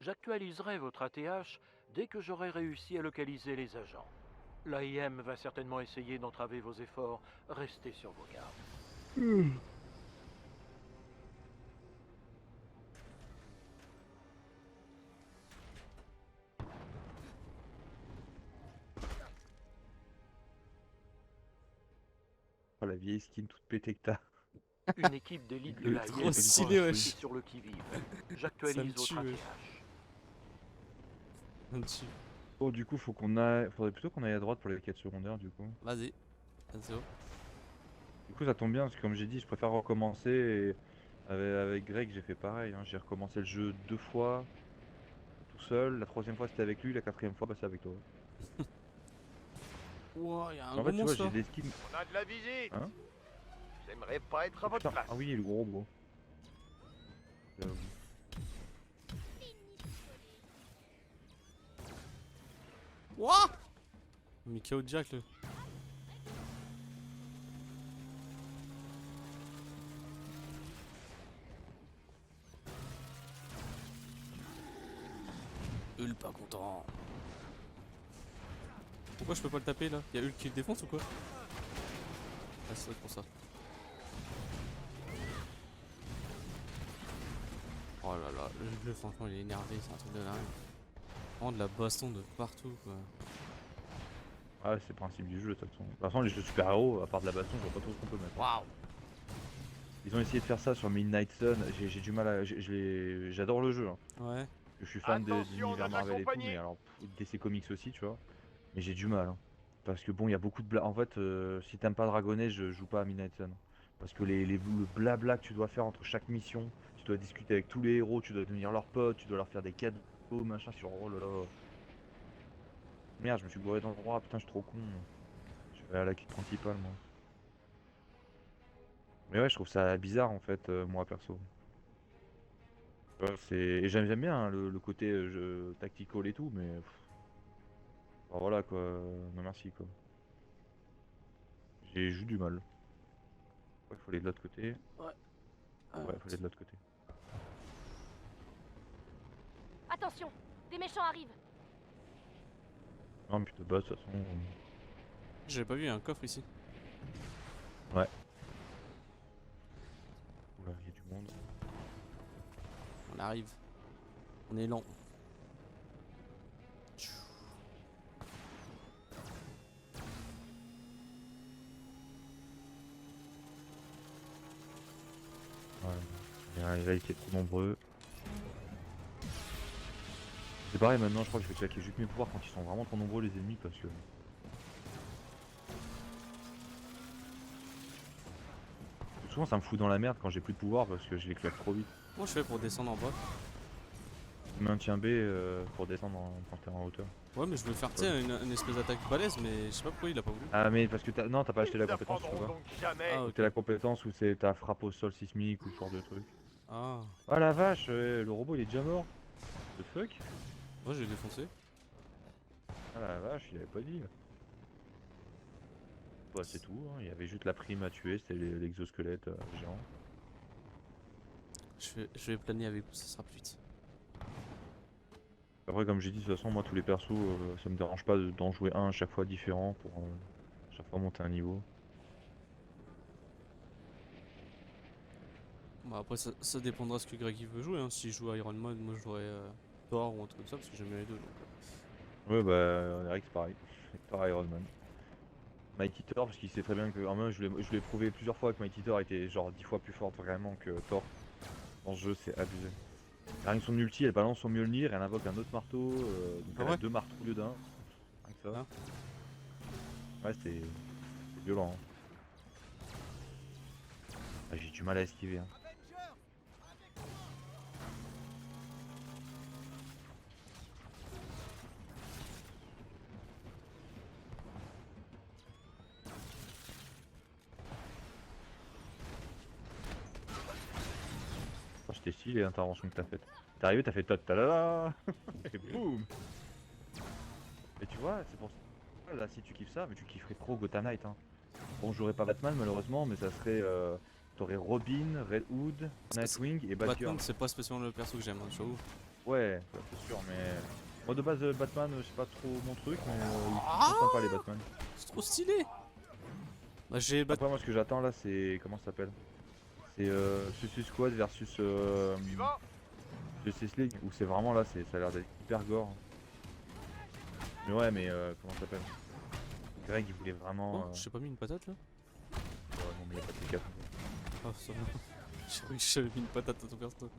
J'actualiserai votre ATH dès que j'aurai réussi à localiser les agents. L'AIM va certainement essayer d'entraver vos efforts. Restez sur vos gardes. Oh, la vieille skin toute pétée que t'as. Une équipe d'élite de l'AIM Trop est stylé, wesh. sur le qui-vive. Ça J'actualise me votre tue, wesh. ATH. Un dessus. Bon, du coup, faudrait plutôt qu'on aille à droite pour les quêtes secondaires, du coup. Vas-y. Let's go. Du coup, ça tombe bien, parce que comme j'ai dit, je préfère recommencer. Et avec Greg, j'ai fait pareil. Hein. J'ai recommencé le jeu 2 fois, tout seul. La troisième fois, c'était avec lui. La quatrième fois, bah, c'est avec toi. Ouah, y'a un En gros fait, tu vois, monstre j'ai là. des skins. On a de la visite. Hein? J'aimerais pas être à Oh, votre putain. place. Ah oui, le gros gros. J'avoue. Ouah! Mais KO Jack le. Hul pas content. Pourquoi je peux pas le taper là? Y'a Hul qui le défonce ou quoi? Ah c'est pour ça. Oh là là, le jeu franchement il est énervé, c'est un truc de dingue. Vraiment de la baston de partout quoi. Ah, c'est le principe du jeu, de toute façon. De toute façon, les jeux super-héros, à part de la baston, je vois pas trop ce qu'on peut mettre. Waouh! Ils ont essayé de faire ça sur Midnight Sun. J'ai du mal à. J'adore le jeu. Hein. Ouais. Je suis fan de Attention, l'univers notre Marvel et tout, compagnie. mais alors DC Comics aussi, tu vois. Mais j'ai du mal. Hein. Parce que bon, il y a beaucoup de blabla. En fait, si t'aimes pas Dragonnet, je joue pas à Midnight Sun. Parce que le blabla que tu dois faire entre chaque mission, tu dois discuter avec tous les héros, tu dois devenir leur pote, tu dois leur faire des cadeaux, machin, sur oh là là. Merde, je me suis gouré dans le droit, putain, je suis trop con. Je vais à la quête principale, moi. Mais ouais, je trouve ça bizarre en fait, moi perso. Ouais, et j'aime bien hein, le côté jeu tactical et tout, mais enfin, voilà quoi, non merci quoi. J'ai juste du mal. Ouais, il faut aller de l'autre côté. Ouais. Ouais, il faut aller de l'autre côté. Attention, des méchants arrivent. Non mais de base de toute façon. J'avais pas vu, il y a un coffre ici. Ouais. Oula, il y a du monde. On arrive. On est lent. Ouais. Là, ils étaient trop nombreux. C'est pareil maintenant, je crois que je vais claquer juste mes pouvoirs quand ils sont vraiment trop nombreux les ennemis parce que. Souvent ça me fout dans la merde quand j'ai plus de pouvoir parce que je les claque trop vite. Comment je fais pour descendre en bas? Maintien B pour descendre quand t'es en hauteur. Ouais, mais je veux faire, tu sais, une espèce d'attaque balèze, mais je sais pas pourquoi il a pas voulu. Ah mais parce que non t'as pas acheté la Ils compétence, tu peux apprendront pas. donc jamais. Ah, ok. C'est la compétence où c'est ta frappe au sol sismique ou ce genre de truc. Ah, Ah la vache, le robot il est déjà mort. The fuck? moi j'ai défoncé. Ah la vache, il avait pas dit. Bah c'est tout, hein. Il y avait juste la prime à tuer, c'était l'exosquelette géant. Je vais planer avec vous, ça sera plus vite. Après comme j'ai dit, de toute façon moi tous les persos, ça me dérange pas d'en jouer un à chaque fois différent pour chaque fois monter un niveau. Bah après ça dépendra ce que Greg il veut jouer, hein. S'il joue Iron Man, moi je jouerai Thor ou un truc comme ça parce que j'aime bien les deux donc. Ouais bah Eric c'est pareil, pareil Iron Man. Mighty Thor parce qu'il sait très bien que en même je l'ai prouvé plusieurs fois que Mighty Thor était genre 10 fois plus forte vraiment que Thor. Dans ce jeu c'est abusé. Rien que son ulti, elle balance son Mjolnir, elle invoque un autre marteau, donc Ah elle a ouais 2 marteaux au lieu d'un. Rien que ça. Ah. Ouais c'est violent. Hein. Ah, j'ai du mal à esquiver. Hein. Oh, c'était stylé l'intervention que t'as faite. T'es arrivé, t'as fait ta ta la la et boum. Et tu vois, c'est pour ça, là si tu kiffes ça, mais tu kifferais trop Gotham Knight. Hein. Bon, j'aurais pas Batman malheureusement, mais ça serait. T'aurais Robin, Red Hood, Nightwing et Batgirl. Batman c'est pas spécialement le perso que j'aime, hein, j'avoue. Ouais, ça, c'est sûr, mais moi de base Batman c'est pas trop mon truc, mais ils sont sympas les Batman. C'est trop stylé. Bah j'ai Après moi ce que j'attends là c'est comment ça s'appelle? C'est Suicide Squad versus Suivant. Justice League où c'est vraiment là, ça a l'air d'être hyper gore. Mais ouais mais comment ça s'appelle? Greg il voulait vraiment. Oh, j'ai pas mis une patate là? Ouais, non mais y a pas de T4. Ah ça va. J'ai cru que j'avais mis une patate à ton perso.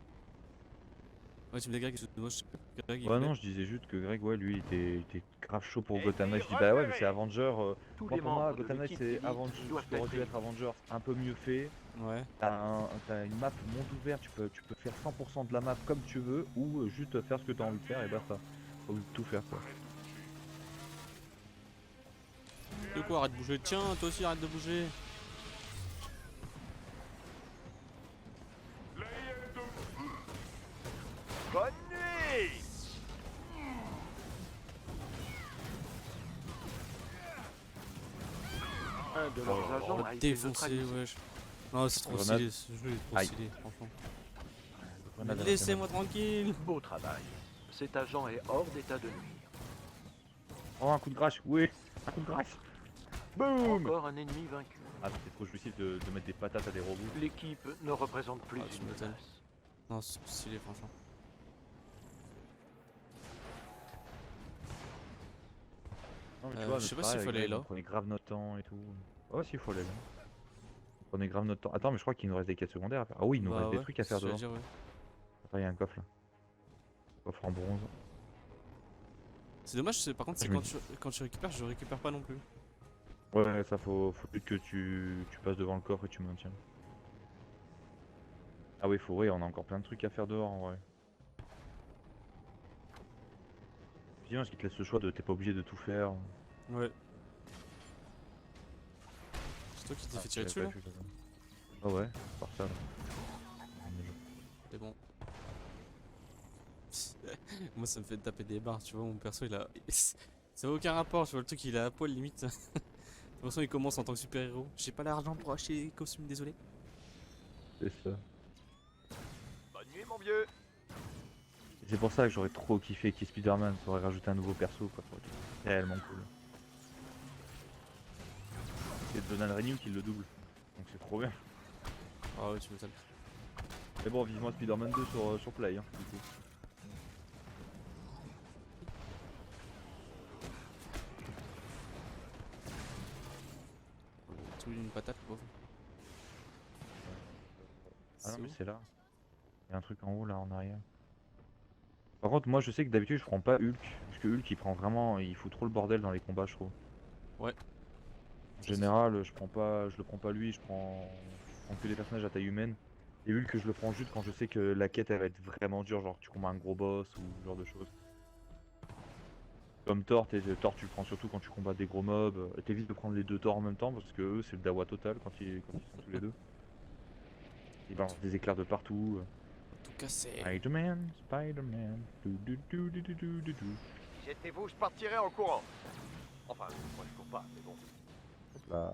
Ouais tu me dis Greg, excuse-moi, je sais pas. Greg, il Ouais voulait- non je disais juste que Greg ouais lui il était grave chaud pour Et Gotham Knight. puis, Je dis bah ouais mais repérez. c'est Avenger. Tous Moi les pour moi membres de Gotham Knight l'équipe c'est Phoenix Avengers, doivent ça aurait être dû être Avengers un peu mieux fait. Ouais. T'as une map monde ouvert, tu peux faire 100% de la map comme tu veux ou juste faire ce que tu as envie de faire et basta. Faut tout faire quoi. De quoi, arrête de bouger. Tiens, toi aussi arrête de bouger. Bonne nuit. Un de leurs agents a été Défoncé, neutralisé. wesh. Non, c'est trop Grenade. stylé, ce jeu est trop Aïe. stylé, franchement. Grenade Mais à la laissez-moi tranquille. Beau travail. Cet agent est hors d'état de nuire. Oh un coup de crash, oui, un coup de crash. Boum. Encore un ennemi vaincu. Ah c'était trop jouissif de mettre des patates à des robots. L'équipe ne représente plus Ah, tu une m'étonnes. menace. Non, c'est trop stylé, franchement. Non, mais tu Je vois, sais notre pas s'il travail faut avec aller Greg, là. on prenait grave notre temps et tout. Ouais s'il faut aller là. On prenait grave notre temps. Attends mais je crois qu'il nous reste des quêtes secondaires à faire. Ah oui il nous Bah reste des ouais, trucs à c'est faire ce que dehors. j'allais dire, ouais. Attends il y a un coffre là. Coffre en bronze. C'est dommage, par contre, c'est Je me quand tu récupères, je récupère pas non plus. Ouais ça faut plus que tu passes devant le coffre et tu maintiens. Ah oui faut ouais on a encore plein de trucs à faire dehors en vrai. C'est bien parce qu'il te laisse le choix de t'es pas obligé de tout faire. Ouais. C'est toi qui t'es fait tirer dessus là? Ah ouais, par ça là. C'est bon. Moi ça me fait taper des barres, tu vois, mon perso il a... Ça n'a aucun rapport, tu vois, le truc il est à poil limite. De toute façon il commence en tant que super héros. J'ai pas l'argent pour acheter les costumes, désolé. C'est ça. Bonne nuit, mon vieux. C'est pour ça que j'aurais trop kiffé qu'il y ait Spider-Man, ça aurait rajouté un nouveau perso quoi, ça aurait été tellement cool. C'est Donald Renew qui le double, donc c'est trop bien. Ah ouais, tu m'étonnes. Mais bon, vivement Spider-Man 2 sur Play, hein, du coup. Tout une patate, pauvre. Ah non C'est mais où? c'est là. Il y a un truc en haut là en arrière. Par contre moi je sais que d'habitude je prends pas Hulk, parce que Hulk il prend vraiment, il fout trop le bordel dans les combats je trouve. Ouais. En général je le prends pas lui, je prends que des personnages à taille humaine. Et Hulk je le prends juste quand je sais que la quête elle va être vraiment dure, genre tu combats un gros boss ou ce genre de choses. Comme Thor, Thor tu le prends surtout quand tu combats des gros mobs, t'évites de prendre les deux Thor en même temps parce que eux c'est le dawa total quand ils sont tous les deux. Ils balancent des éclairs de partout. Tout cassé. Spider-Man, Spider-Man, du. Si j'étais vous, je partirais en courant. Enfin, moi je cours pas, mais bon. Hop là.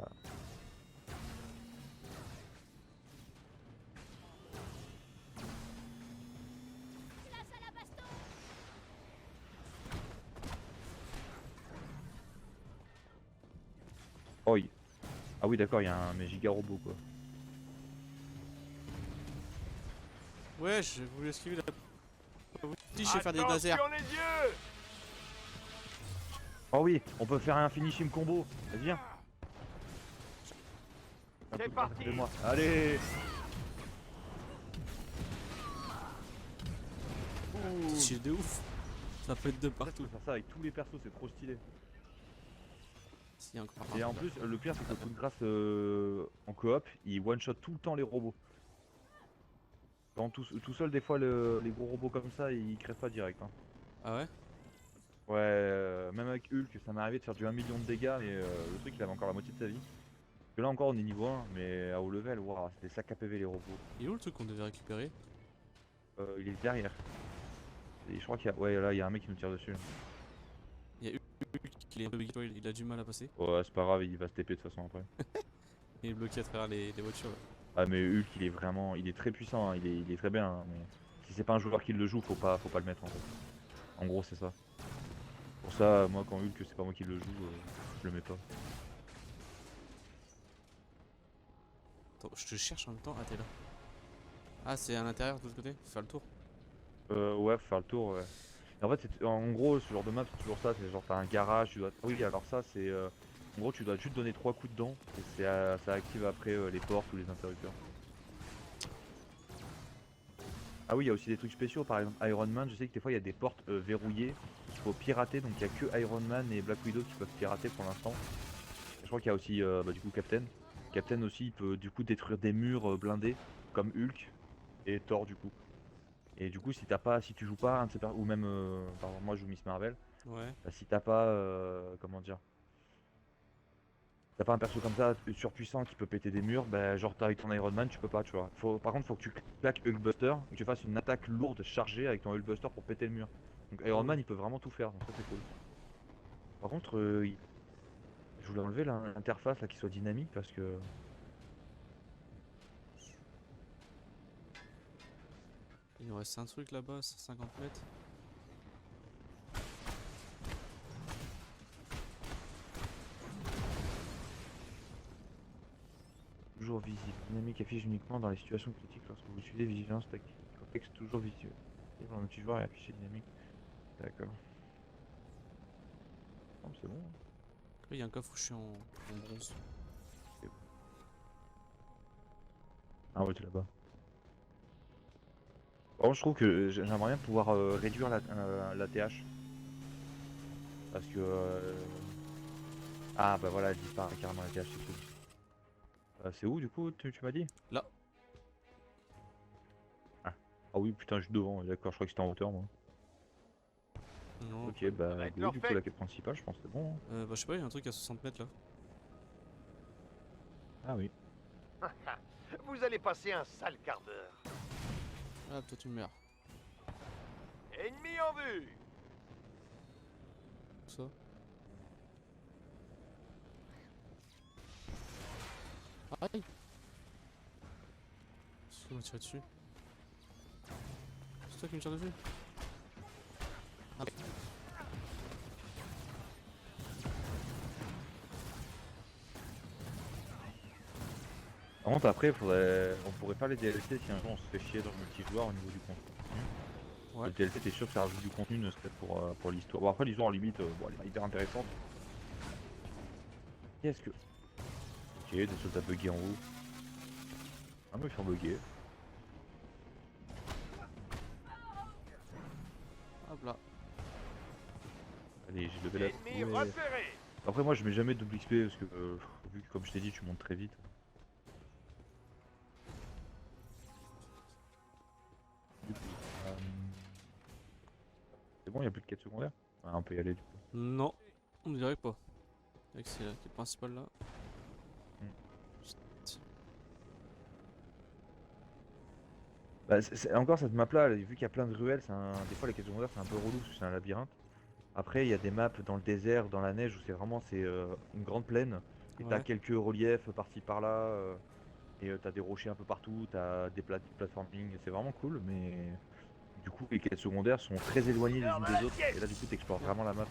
Oh, ah oui d'accord, il y a un mais giga robot quoi. Ouais, j'ai voulu esquiver la... Si je sais faire des lasers. Attention les yeux. Oh oui, on peut faire un finishing combo. Vas-y viens. Un C'est coup de parti. de moi. Allez. C'est stylé de ouf. Ça peut être de Tu partout. peux faire ça avec tous les persos, c'est trop stylé. Si, encore Et en plus, le pire c'est que coup de grâce en coop, il one shot tout le temps les robots. Quand tout seul, des fois, les gros robots comme ça, ils crèvent pas direct. Hein. Ah ouais? Ouais, même avec Hulk, ça m'est arrivé de faire du 1 million de dégâts, mais le truc il avait encore la moitié de sa vie. Parce que là encore on est niveau 1, mais à haut level, waouh, c'était sac à PV les robots. Il est où le truc qu'on devait récupérer? Il est derrière. Et je crois qu'il y a. Ouais, là il y a un mec qui nous tire dessus. Il y a Hulk qui est un peu big, il a du mal à passer. Ouais, c'est pas grave, il va se TP de toute façon après. Il est bloqué à travers les voitures. Ouais. Ah, mais Hulk il est vraiment. Il est très puissant, hein, il est très bien. Hein, mais Si c'est pas un joueur qui le joue, faut pas le mettre en fait. En gros, c'est ça. Pour ça, moi, quand Hulk, c'est pas moi qui le joue, je le mets pas. Attends, je te cherche en même temps. Ah, t'es là. Ah, c'est à l'intérieur de l'autre côté? Faut faire le tour. Ouais, faut faire le tour, ouais. Et en fait, en gros, ce genre de map, c'est toujours ça. C'est genre, t'as un garage, tu dois. Oui, alors ça, c'est. En gros, tu dois juste donner 3 coups dedans, et ça active après les portes ou les interrupteurs. Ah oui, il y a aussi des trucs spéciaux, par exemple Iron Man, je sais que des fois il y a des portes verrouillées qu'il faut pirater, donc il n'y a que Iron Man et Black Widow qui peuvent pirater pour l'instant. Je crois qu'il y a aussi du coup Captain. Captain aussi il peut du coup détruire des murs blindés comme Hulk et Thor du coup. Et du coup si tu joues pas un de ces ou même par exemple moi je joue Miss Marvel, Ouais. bah, si t'as pas comment dire, t'as pas un perso comme ça surpuissant qui peut péter des murs, bah genre t'as avec ton Iron Man tu peux pas tu vois. Par contre faut que tu claques Hulkbuster et que tu fasses une attaque lourde chargée avec ton Hulkbuster pour péter le mur. Donc Iron Man il peut vraiment tout faire, donc ça c'est cool. Par contre je voulais enlever l'interface là qui soit dynamique parce que. Il nous reste un truc là-bas, 150 mètres. Toujours visible. Dynamique affiche uniquement dans les situations critiques lorsque vous utilisez vigilance tactique. Contexte toujours visuel. Et dans le multijoueur et affiché dynamique. D'accord. Oh, c'est bon. Il y a un coffre où je suis en bronze. Ah ouais, t'es là-bas. Par contre, je trouve que j'aimerais bien pouvoir réduire la TH. Parce que. Ah bah voilà, elle disparaît carrément la TH, c'est cool. C'est où du coup, tu m'as dit? Là. Ah. Ah oui, putain, je suis devant, d'accord, je crois que c'était en hauteur moi. Non. Ok, bah va être go, leur du coup fête. la quête principale, je pense que c'est bon. Hein. Bah, je sais pas, il y a un truc à 60 mètres là. Ah oui. Vous allez passer un sale quart d'heure. Ah, toi tu meurs. Ennemi en vue. Où ça? Aïe! C'est qui m'a tiré dessus? C'est toi qui me tire dessus? Ah. Par contre après on pourrait faire les DLC si un jour on se fait chier dans le multijoueur au niveau du contenu. Ouais. Le DLC t'es sûr que ça rajoute du contenu ne serait pour l'histoire. Bon après l'histoire en limite bon, elle est pas hyper intéressante. Qu'est-ce que. Ok, des soldats buggés en haut. Ah mais ils sont buggés. Hop là. Allez j'ai levé la Ennemi ouais. repéré. Après moi je mets jamais de double XP parce que vu que comme je t'ai dit tu montes très vite. Du coup, c'est bon, il n'y a plus de quête secondaire? Ouais, on peut y aller du coup. Non, on dirait pas. Avec c'est la quête principale là. Bah, encore cette map là, vu qu'il y a plein de ruelles, des fois les quêtes secondaires c'est un peu relou parce que c'est un labyrinthe. Après il y a des maps dans le désert, dans la neige où c'est vraiment une grande plaine. Et t'as Ouais. quelques reliefs par-ci par-là. Et t'as des rochers un peu partout, t'as des platforming, c'est vraiment cool, mais du coup les quêtes secondaires sont très éloignées les Leader unes de des la autres. pièce. Et là du coup t'explores vraiment la map.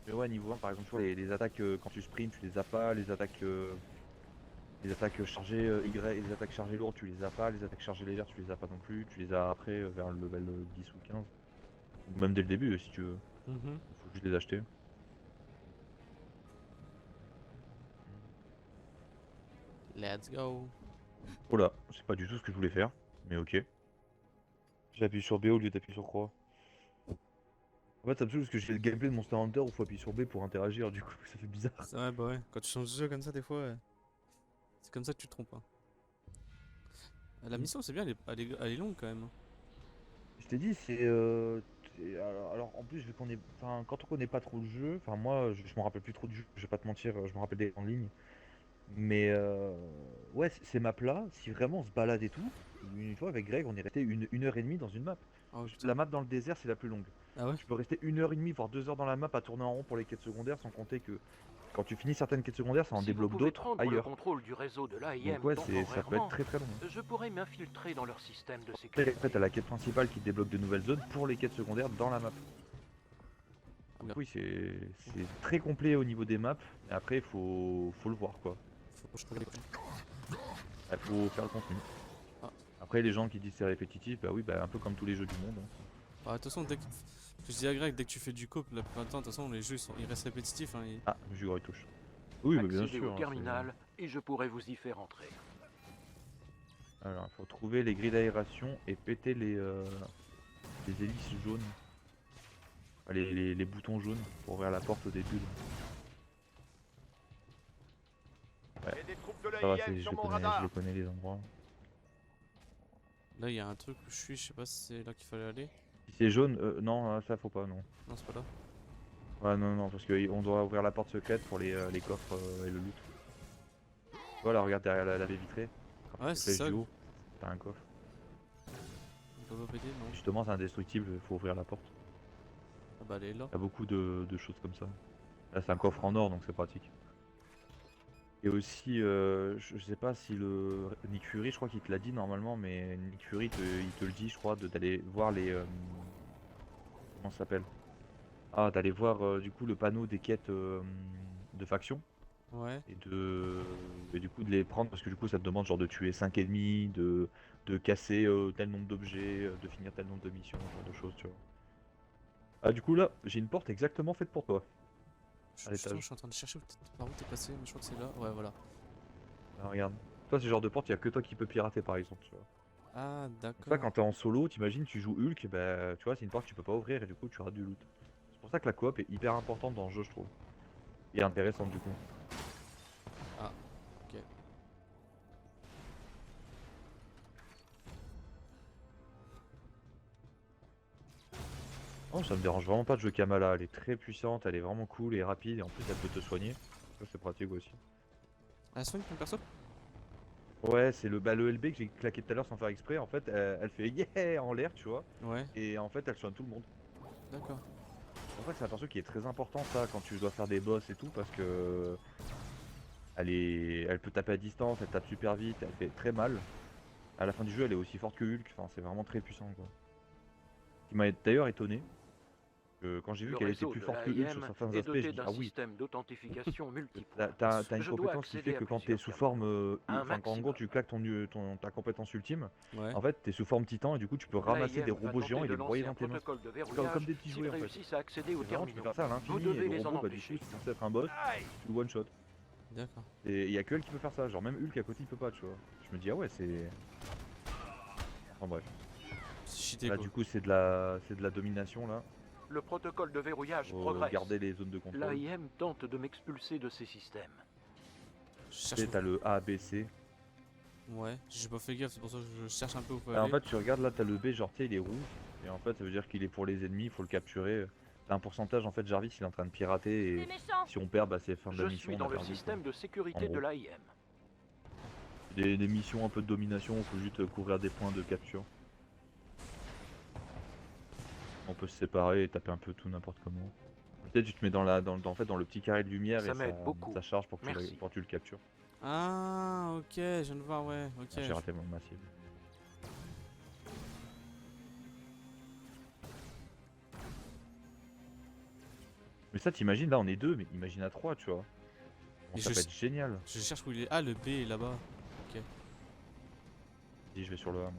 Mais ouais niveau 1 par exemple tu vois les attaques quand tu sprints tu les as pas, les attaques chargées les attaques chargées lourdes tu les as pas, les attaques chargées légères tu les as pas non plus, tu les as après vers le level 10 ou 15. Ou même dès le début si tu veux, Mhm. faut juste les acheter. Let's go. Oh là, c'est pas du tout ce que je voulais faire, mais ok. J'appuie sur B au lieu d'appuyer sur croix. En fait ça me saoule parce que j'ai le gameplay de Monster Hunter où faut appuyer sur B pour interagir, du coup ça fait bizarre. C'est vrai, bah ouais. Quand tu changes de jeu comme ça, des fois, c'est comme ça que tu te trompes. Hein. La mission, c'est bien, elle est longue quand même. Hein. Je t'ai dit, alors, en plus, vu qu'on est. Enfin, quand on connaît pas trop le jeu, enfin, moi, je me rappelle plus trop du jeu, je vais pas te mentir, je me rappelle des en ligne. Mais, ouais, ces maps-là, si vraiment on se balade et tout, une fois avec Greg, on est resté une heure et demie dans une map. Oh putain. La map dans le désert, c'est la plus longue. Ah ouais? Tu peux rester une heure et demie, voire 2 heures dans la map à tourner en rond pour les quêtes secondaires, sans compter que quand tu finis certaines quêtes secondaires, ça en Si vous débloque pouvez d'autres prendre le ailleurs. contrôle du réseau de l'AIM Donc ouais, ça peut être temporairement, très long. je pourrais m'infiltrer dans leur système de Après, sécurité. t'as la quête principale qui débloque de nouvelles zones pour les quêtes secondaires dans la map. Donc Bien. oui, c'est très complet au niveau des maps. Et après, faut le voir quoi. Faut que je trouve les clés. Il faut faire le contenu. Ah. Après, les gens qui disent c'est répétitif, bah oui, bah un peu comme tous les jeux du monde. Hein. Bah, de toute façon, je dis à Greg, dès que tu fais du coop, la plupart du temps, de toute façon, les jeux ils restent répétitifs. Hein, Ah, le Jugor il touche. Oui, bah, bien Accédez sûr. au hein, terminal et je pourrai vous y faire entrer. Alors, il faut trouver les grilles d'aération et péter les hélices jaunes. Enfin, les boutons jaunes pour ouvrir la porte des bulles. Il y a des troupes de Ça va, l'AIM je sur les mon connais, radar. les endroits. Là, il y a un truc où je suis, je sais pas si c'est là qu'il fallait aller. Si c'est jaune, non, ça faut pas, non. Non, c'est pas là. Ouais, non, parce qu'on doit ouvrir la porte secrète pour les coffres et le loot. Voilà, regarde derrière la baie vitrée. Quand Ouais, tu c'est flèches ça. du haut, t'as un coffre. On peut pas péter, non. Justement, c'est indestructible, il faut ouvrir la porte. Ah bah, elle est là. Il y a beaucoup de choses comme ça. Là, c'est un coffre en or, donc c'est pratique. Et aussi, je sais pas si le Nick Fury, je crois qu'il te l'a dit normalement, mais Nick Fury, il te le dit, je crois, d'aller voir les. Comment ça s'appelle? Ah, d'aller voir du coup le panneau des quêtes de faction. Ouais. Et du coup de les prendre parce que du coup ça te demande genre de tuer 5 ennemis, de casser tel nombre d'objets, de finir tel nombre de missions, ce genre de choses, tu vois. Ah, du coup là, j'ai une porte exactement faite pour toi. À l'étage. Je suis en train de chercher par où t'es passé, mais je crois que c'est là. Ouais, voilà. Ah, regarde. Toi, c'est le genre de porte, il y a que toi qui peux pirater par exemple, tu vois. Ah, Donc ça, d'accord. quand t'es en solo, t'imagines, tu joues Hulk, bah tu vois, c'est une porte que tu peux pas ouvrir et du coup tu auras du loot. C'est pour ça que la coop est hyper importante dans le jeu, je trouve. Et intéressante du coup. Ah, ok. Oh, ça me dérange vraiment pas de jouer Kamala, elle est très puissante, elle est vraiment cool et rapide et en plus elle peut te soigner. Ça c'est pratique aussi. Ah, soigne ton perso? Ouais, c'est le LB que j'ai claqué tout à l'heure sans faire exprès, en fait elle fait yeah en l'air, tu vois, Ouais, et en fait elle soigne tout le monde. d'accord. En fait c'est un perso qui est très important ça quand tu dois faire des boss et tout parce que elle peut taper à distance, elle tape super vite, elle fait très mal. À la fin du jeu elle est aussi forte que Hulk, enfin c'est vraiment très puissant quoi. Ce qui m'a d'ailleurs étonné. Quand j'ai vu Le qu'elle était réseau plus de forte que Hulk sur l'AIM certains est aspects, je me doté dis d'un ah oui, système d'authentification multiple. t'as une Je dois compétence qui fait accéder à que quand t'es plusieurs sous terminaux. forme, Un enfin quand en gros maximum. tu claques ta compétence ultime, Ouais. en fait t'es sous forme titan et du coup tu peux ramasser des L'AIM va robots géants tenter et de les broyer lancer dans un tes mains. protocole de Comme verrouillage des petits s'ils jouets en fait. réussissent à accéder aux Et vraiment tu peux terminaux. faire ça à Vous l'infini et devez le les en robot bah du empêcher. coup c'est censé être un boss, Aïe. tu le one shot. D'accord. Et il y a que elle qui peut faire ça, genre même Hulk à côté il peut pas tu vois. Je me dis ah ouais c'est. Enfin bref. C'est cheaté Là quoi. du coup c'est de la domination là. Le protocole de verrouillage Faut progresse. garder les zones de contrôle. L'AIM tente de m'expulser de ces systèmes. Je Tu cherche. sais, t'as le A, B, C. Ouais, j'ai pas fait gaffe, c'est pour ça que je cherche un peu où faut Ah, en aller. fait, tu regardes là, t'as le B, genre, tu sais, il est rouge. Et en fait, ça veut dire qu'il est pour les ennemis, il faut le capturer. T'as un pourcentage, en fait, Jarvis, il est en train de pirater. Des Et méchants! si on perd, bah, c'est fin de Je la mission. suis on dans a le perdu, système quoi. de sécurité En de gros. l'AIM. Des missions un peu de domination, il faut juste couvrir des points de capture. On peut se séparer et taper un peu tout n'importe comment. Peut-être tu te mets en fait, dans le petit carré de lumière Ça et m'aide beaucoup. ça charge pour que, Merci. pour que tu le captures. Ah, ok, je viens de voir, ouais, ok. Ah, j'ai raté ma cible. Mais ça, t'imagines, là on est deux, mais imagine à trois, tu vois. Bon, Et ça je peut sais- être génial. Je cherche où il est. Ah, le B est là-bas. Ok, Dis, je vais sur le A. moi.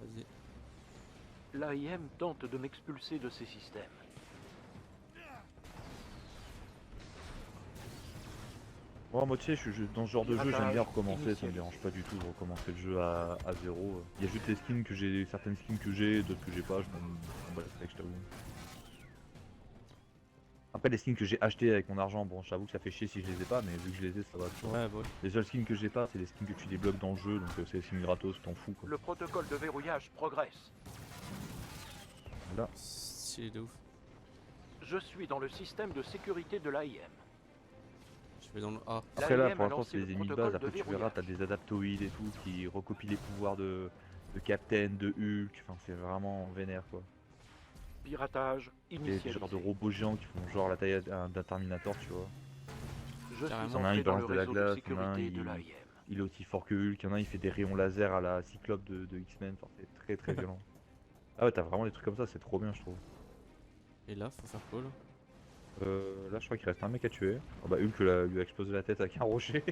vas-y. L'AIM tente de m'expulser de ces systèmes. Moi, tu sais, dans ce genre de jeu, j'aime bien Piratage recommencer, ça me initialisé. dérange pas du tout de recommencer le jeu à zéro. Il y a juste les skins que j'ai, certaines skins que j'ai, d'autres que j'ai pas, je m'en bats les steaks, je t'avoue. Après, les skins que j'ai achetés avec mon argent, bon, j'avoue que ça fait chier si je les ai pas, mais vu que je les ai, ça va. Tu vois. Ouais, bah ouais. Les seuls skins que j'ai pas, c'est les skins que tu débloques dans le jeu, donc c'est les skins gratos, t'en fous quoi. Le protocole de verrouillage progresse. Là, Stylé de ouf. Je suis dans le système de sécurité de l'AIM. Je vais dans le A. après là, l'AIM pour a l'instant, lancé c'est le les ennemis de protocole base, de après tu verras, t'as verrouillage. des adaptoïdes et tout qui recopient les pouvoirs de Captain, de Hulk, enfin c'est vraiment vénère quoi. Piratage Des initialisé. genres de robots géants qui font genre la taille d'un Terminator, tu vois. Je Carrément. suis Il y en a un, entré il dans balance le de la réseau de glace, il y en a un, sécurité de l'AIM. il est aussi fort que Hulk, il y en a un, il fait des rayons laser à la Cyclope de X-Men, enfin, c'est très très violent. Ah ouais, t'as vraiment des trucs comme ça, c'est trop bien, je trouve. Et là, faut faire quoi là? Là, je crois qu'il reste un mec à tuer. Ah bah, Hulk lui a explosé la tête avec un rocher.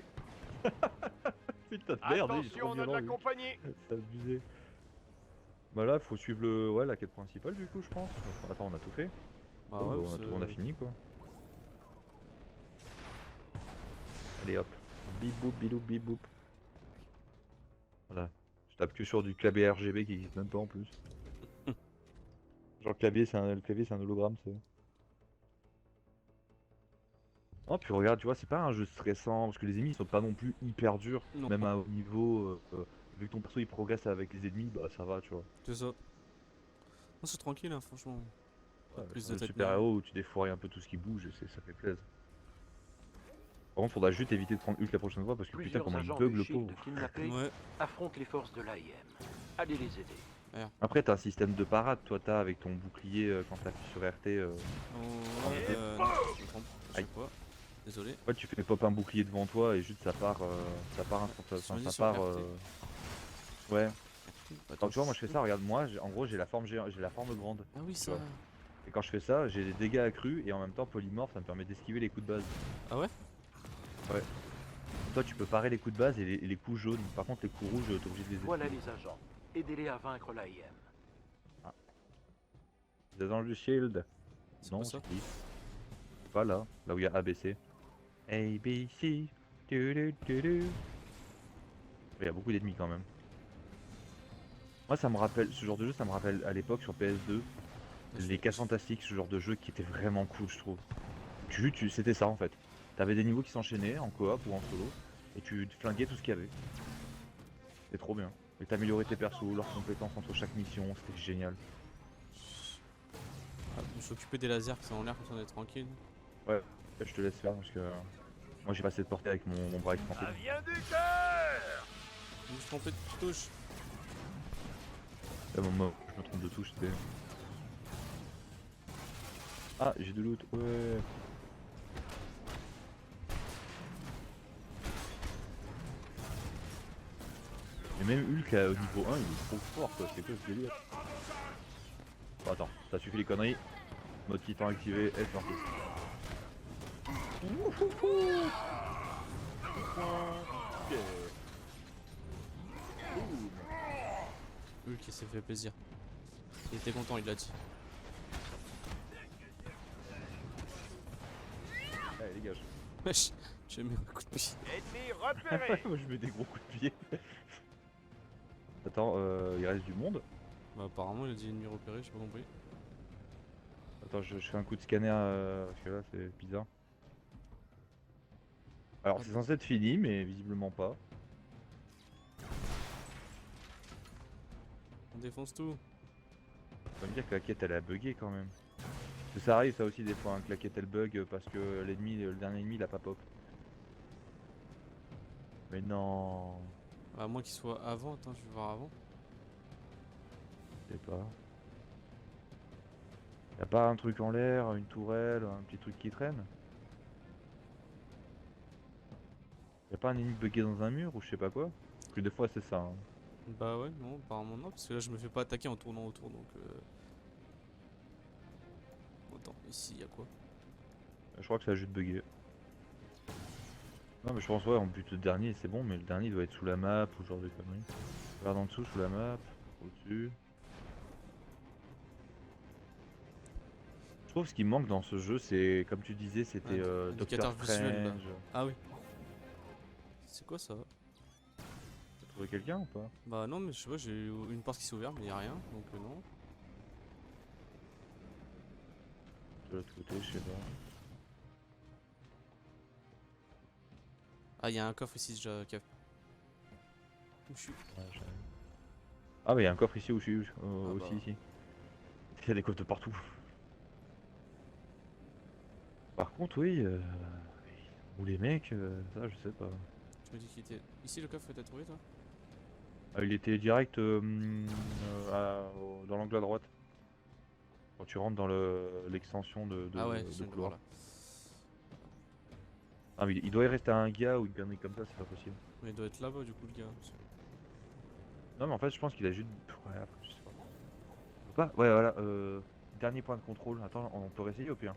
Putain de merde, il est Attention, trop on a de violent, la Hulk. compagnie. C'est abusé. Bah là, faut suivre la quête principale du coup, je pense. Enfin, attends, on a tout fait. Bah Oh, ouais, bah, parce on a que- fini quoi. Allez hop. Bip boop, bidou, bip boop. Voilà. Je tape que sur du clavier RGB qui existe même pas en plus. Genre le clavier c'est un hologramme, c'est. Oh puis regarde, tu vois, c'est pas un jeu stressant parce que les ennemis ils sont pas non plus hyper durs. Non. Même à haut niveau, vu que ton perso il progresse avec les ennemis, bah ça va, tu vois. C'est ça. Non, c'est tranquille, hein, franchement. Pas Ouais, plus c'est de le tête super ni rien. héros où tu défourailles un peu tout ce qui bouge, et ça fait plaisir. Par contre, faudra juste éviter de prendre Hulk la prochaine fois parce que putain Plusieurs comment il agents bug du le Shield pauvre. kidnappés Ouais. affrontent les forces de l'AIM. Allez les aider. Après t'as un système de parade, toi t'as avec ton bouclier quand t'appuies sur RT. Oh, Et non, je me trompe. Je sais Aïe. pas. Désolé. Ouais, tu fais pop un bouclier devant toi et juste ça part Choisis ça sur part. RT. Ouais. Attends, Quand tu vois, moi je fais ça, regarde, moi en gros j'ai la forme j'ai la forme grande. Ah oui, tu ça. vois. Et quand je fais ça, j'ai des dégâts accrus et en même temps polymorphe, ça me permet d'esquiver les coups de base. Ah ouais? Ouais. Toi tu peux parer les coups de base et les coups jaunes. Par contre les coups rouges, t'es obligé de les esquiver. Voilà les agents. Aidez-les à vaincre l'AIM. Vous êtes dans le shield. C'est Non, quoi ça? c'est qui? Pas là, là où il y a ABC. ABC. Il y a beaucoup d'ennemis quand même. Moi ça me rappelle, ce genre de jeu ça me rappelle à l'époque sur PS2, les 4 fantastiques, ce genre de jeu qui était vraiment cool je trouve. C'était ça en fait. T'avais des niveaux qui s'enchaînaient en coop ou en solo, et tu flinguais tout ce qu'il y avait. C'était trop bien. Et t'améliorais tes persos, leurs compétences entre chaque mission, c'était génial. Ah, je me suis occupé des lasers qui sont en l'air comme ça on est tranquille. Ouais, je te laisse faire parce que moi j'ai pas assez de portée avec mon bras expansif. Ça vient du cœur. Je me suis trompé de touche. Là, moi, je me trompe de touche, c'était. Ah, j'ai de loot, ouais. Et même Hulk au niveau 1, il est trop fort quoi, c'est quoi ce délire? Bon, attends, ça suffit les conneries. Mode titan activé, c'est parti. Hulk il s'est fait plaisir. Il était content, il l'a dit. Allez, dégage. Wesh, j'ai mis un coup de pied. Ennemi repéré. Moi je mets des gros coups de pied. Attends, il reste du monde. Bah apparemment il a dit ennemi repéré, j'ai pas compris. Attends, je fais un coup de scanner parce que là c'est bizarre. Alors c'est censé être fini, mais visiblement pas. On défonce tout. Faut me dire que la quête elle a bugué quand même. Parce que ça arrive ça aussi des fois, hein, que la quête elle bug parce que l'ennemi, le dernier ennemi il a pas pop. Mais non, À moins qu'il soit avant, attends, je vais voir avant. je sais pas. Y'a pas un truc en l'air, une tourelle, un petit truc qui traîne? Y'a pas un ennemi bugué dans un mur ou je sais pas quoi? Parce que des fois c'est ça. Hein. Bah ouais, non, apparemment non, parce que là je me fais pas attaquer en tournant autour donc. Attends, ici y a quoi? Je crois que ça a juste bugué. Non mais je pense ouais en but le dernier c'est bon mais le dernier il doit être sous la map ou genre de conneries. Regarde en dessous sous la map, au-dessus. Je trouve ce qui manque dans ce jeu c'est comme tu disais c'était Ouais, Doctor indicateur visuel, là. Strange. Ah oui. C'est quoi ça? T'as trouvé quelqu'un ou pas? Bah non mais je sais pas, j'ai eu une porte qui s'est ouverte mais y a rien donc non. De l'autre côté je sais pas. Ah y a un coffre ici déjà, Kev. Où je suis? Ouais, ah mais il y a un coffre ici où je suis Ah aussi bah. ici. Il y a des coffres de partout. Par contre oui, ou les mecs, ça je sais pas. Tu me dis qu'il était. Ici le coffre t'as trouvé toi? Ah, il était direct dans l'angle à droite. Quand tu rentres dans l'extension de Ah ouais, je viens de le couloir. voir là. Ah, mais il doit y rester un gars ou une connerie comme ça, c'est pas possible. Mais il doit être là-bas du coup le gars. Non, mais en fait, je pense qu'il a juste. Ouais, après, je sais pas. On peut pas. Ouais, voilà. Dernier point de contrôle. Attends, on peut réessayer au pire.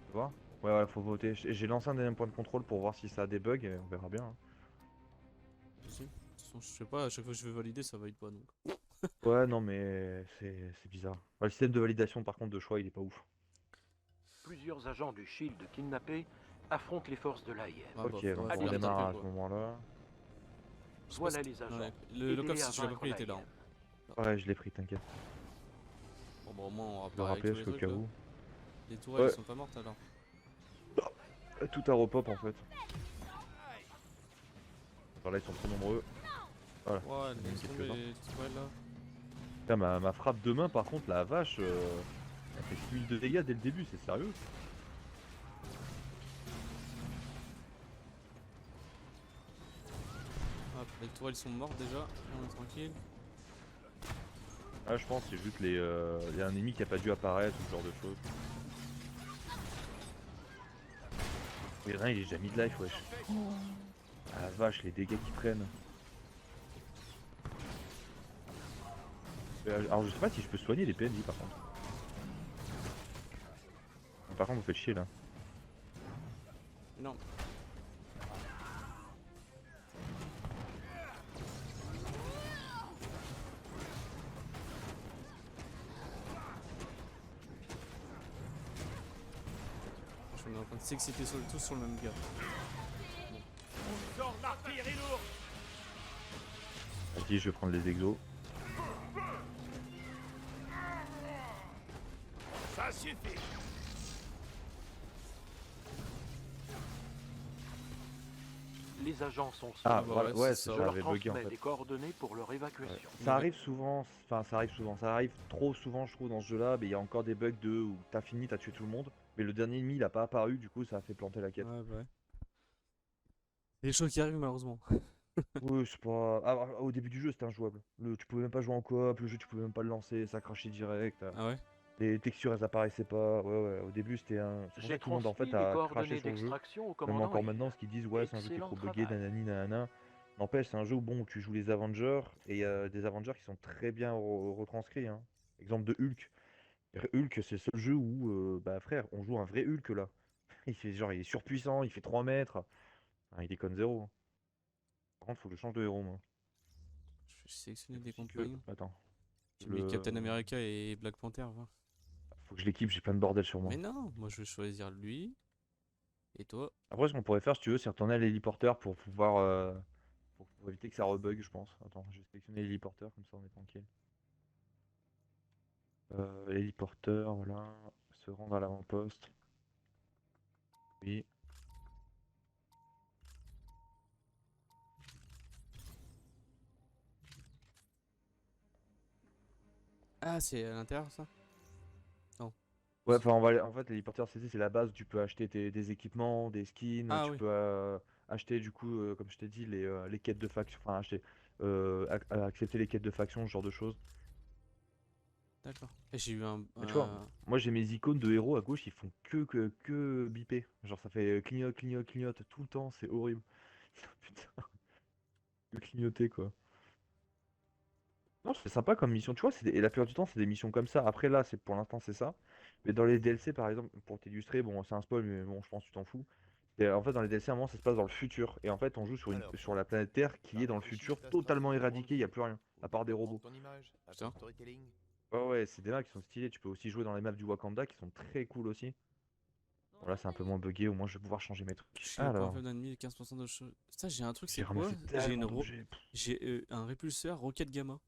Tu vois? Ouais, ouais, faut voter. J'ai lancé un dernier point de contrôle pour voir si ça a des bugs et on verra bien, hein. Vas-y. De toute façon, je sais pas, à chaque fois que je vais valider, ça valide pas donc. Ouais, non, mais c'est bizarre. Ouais, le système de validation, par contre, de choix, il est pas ouf. Plusieurs agents du Shield kidnappés affrontent les forces de l'AIM. Ah bah, Ok, donc faudrait on les redémarre rattraper à ce quoi. moment-là. Je sais pas Voilà si- les agents. ouais, le Aidez-les local, à si tu l'as pas vaincre pris, il était là. l'AIM. Ouais, je l'ai pris, t'inquiète. Bon bah au moins on va Je le pas avec rappeler tous parce les qu'au trucs cas là. où. Les tourelles Ouais. elles sont pas mortes alors. Tout à repop en fait. Alors là, ils sont trop nombreux. Voilà. Ouais, Il y en a laisse tomber quelques-uns. les tourelles là. Putain, ma frappe de main, par contre, la vache, elle fait 6000 de dégâts dès le début, c'est sérieux? Hop, les tourelles sont mortes déjà, on est tranquille. Ah, je pense, c'est juste y a un ennemi qui a pas dû apparaître ou ce genre de choses. Mais rien, il est déjà mid-life, wesh. Ah la vache, les dégâts qu'ils prennent. Alors, je sais pas si je peux soigner les PNJ par contre. Par contre, vous faites chier là. Non. Je suis en train de s'exciter tous sur le même gars. Sors l'artillerie lourde. Vas-y, je vais prendre les exos. Ça suffit. Les agents sont Ah, bah voilà, ouais, ouais, c'est ça. ça Je leur avait bugué en transmets fait. des coordonnées pour leur Ouais. évacuation. Ça arrive souvent, enfin ça arrive trop souvent je trouve dans ce jeu là, mais il y a encore des bugs de où t'as fini, t'as tué tout le monde, mais le dernier ennemi il a pas apparu, du coup ça a fait planter la quête. Ouais, bah ouais. Des choses qui arrivent malheureusement. Oui, c'est pas. Ah, au début du jeu c'était injouable. Tu pouvais même pas jouer en coop, le jeu tu pouvais même pas le lancer, ça crachait direct. Ah ouais? Les textures elles apparaissaient pas. Ouais, ouais, au début c'était un. C'est pour J'ai ça que tout le monde en transmis fait les a craché coordonnées sur le jeu. d'extraction au Même commandant encore Hill. maintenant, ce qu'ils disent, ouais, c'est un jeu qui est trop Excellent buggé, travail. nanani, nanana. N'empêche, c'est un jeu où bon, tu joues les Avengers et il y a des Avengers qui sont très bien retranscrits, hein. Exemple de Hulk. Hulk, c'est le seul jeu où, bah frère, on joue un vrai Hulk là. Il fait genre, il est surpuissant, il fait 3 mètres. Ah, il déconne zéro, hein. Par contre, faut que je change de héros, moi. Je vais sélectionner des Ainsi que. compagnons. Attends. Tu mets Captain America et Black Panther, va. Faut que je l'équipe, j'ai plein de bordel sur moi. Mais non, moi je vais choisir lui. Et toi? Après, ce qu'on pourrait faire, si tu veux, c'est retourner à l'héliporteur pour pouvoir. Pour éviter que ça rebug, je pense. Attends, je vais sélectionner l'héliporteur, comme ça on est tranquille. L'héliporteur, voilà. Se rendre à l'avant-poste. Oui. Ah, c'est à l'intérieur ça? Non. Ouais, enfin, en fait, l'héliporteur CC, c'est la base où tu peux acheter des équipements, des skins, Ah tu oui, peux acheter, du coup, comme je t'ai dit, les quêtes de faction, enfin, acheter, accepter les quêtes de faction, ce genre de choses. d'accord. Et j'ai eu un, Mais tu vois, moi j'ai mes icônes de héros à gauche, ils font que biper. Genre, ça fait clignote, clignote, clignote tout le temps, c'est horrible. Putain, de clignoter quoi. Non, c'est sympa comme mission, tu vois, et la plupart du temps, c'est des missions comme ça. Après, là, pour l'instant, c'est ça. Mais dans les DLC, par exemple, pour t'illustrer, bon, c'est un spoil, mais bon, je pense que tu t'en fous. En fait, dans les DLC, à un moment, ça se passe dans le futur. Et en fait, on joue Alors, sur la planète Terre qui est dans le futur, totalement éradiquée, il n'y a plus rien, à part des robots. Ton image, à Putain. ton storytelling. Ouais, ouais, c'est des maps qui sont stylés. Tu peux aussi jouer dans les maps du Wakanda qui sont très cool aussi. Bon, là, c'est un peu moins buggé, au moins, je vais pouvoir changer mes trucs. Je suis au point Alors, faible d'ennemi, 15% de choses. Ça, j'ai un truc, j'ai c'est quoi? ramassé J'ai une tellement d'objets. j'ai un répulseur roquette gamma.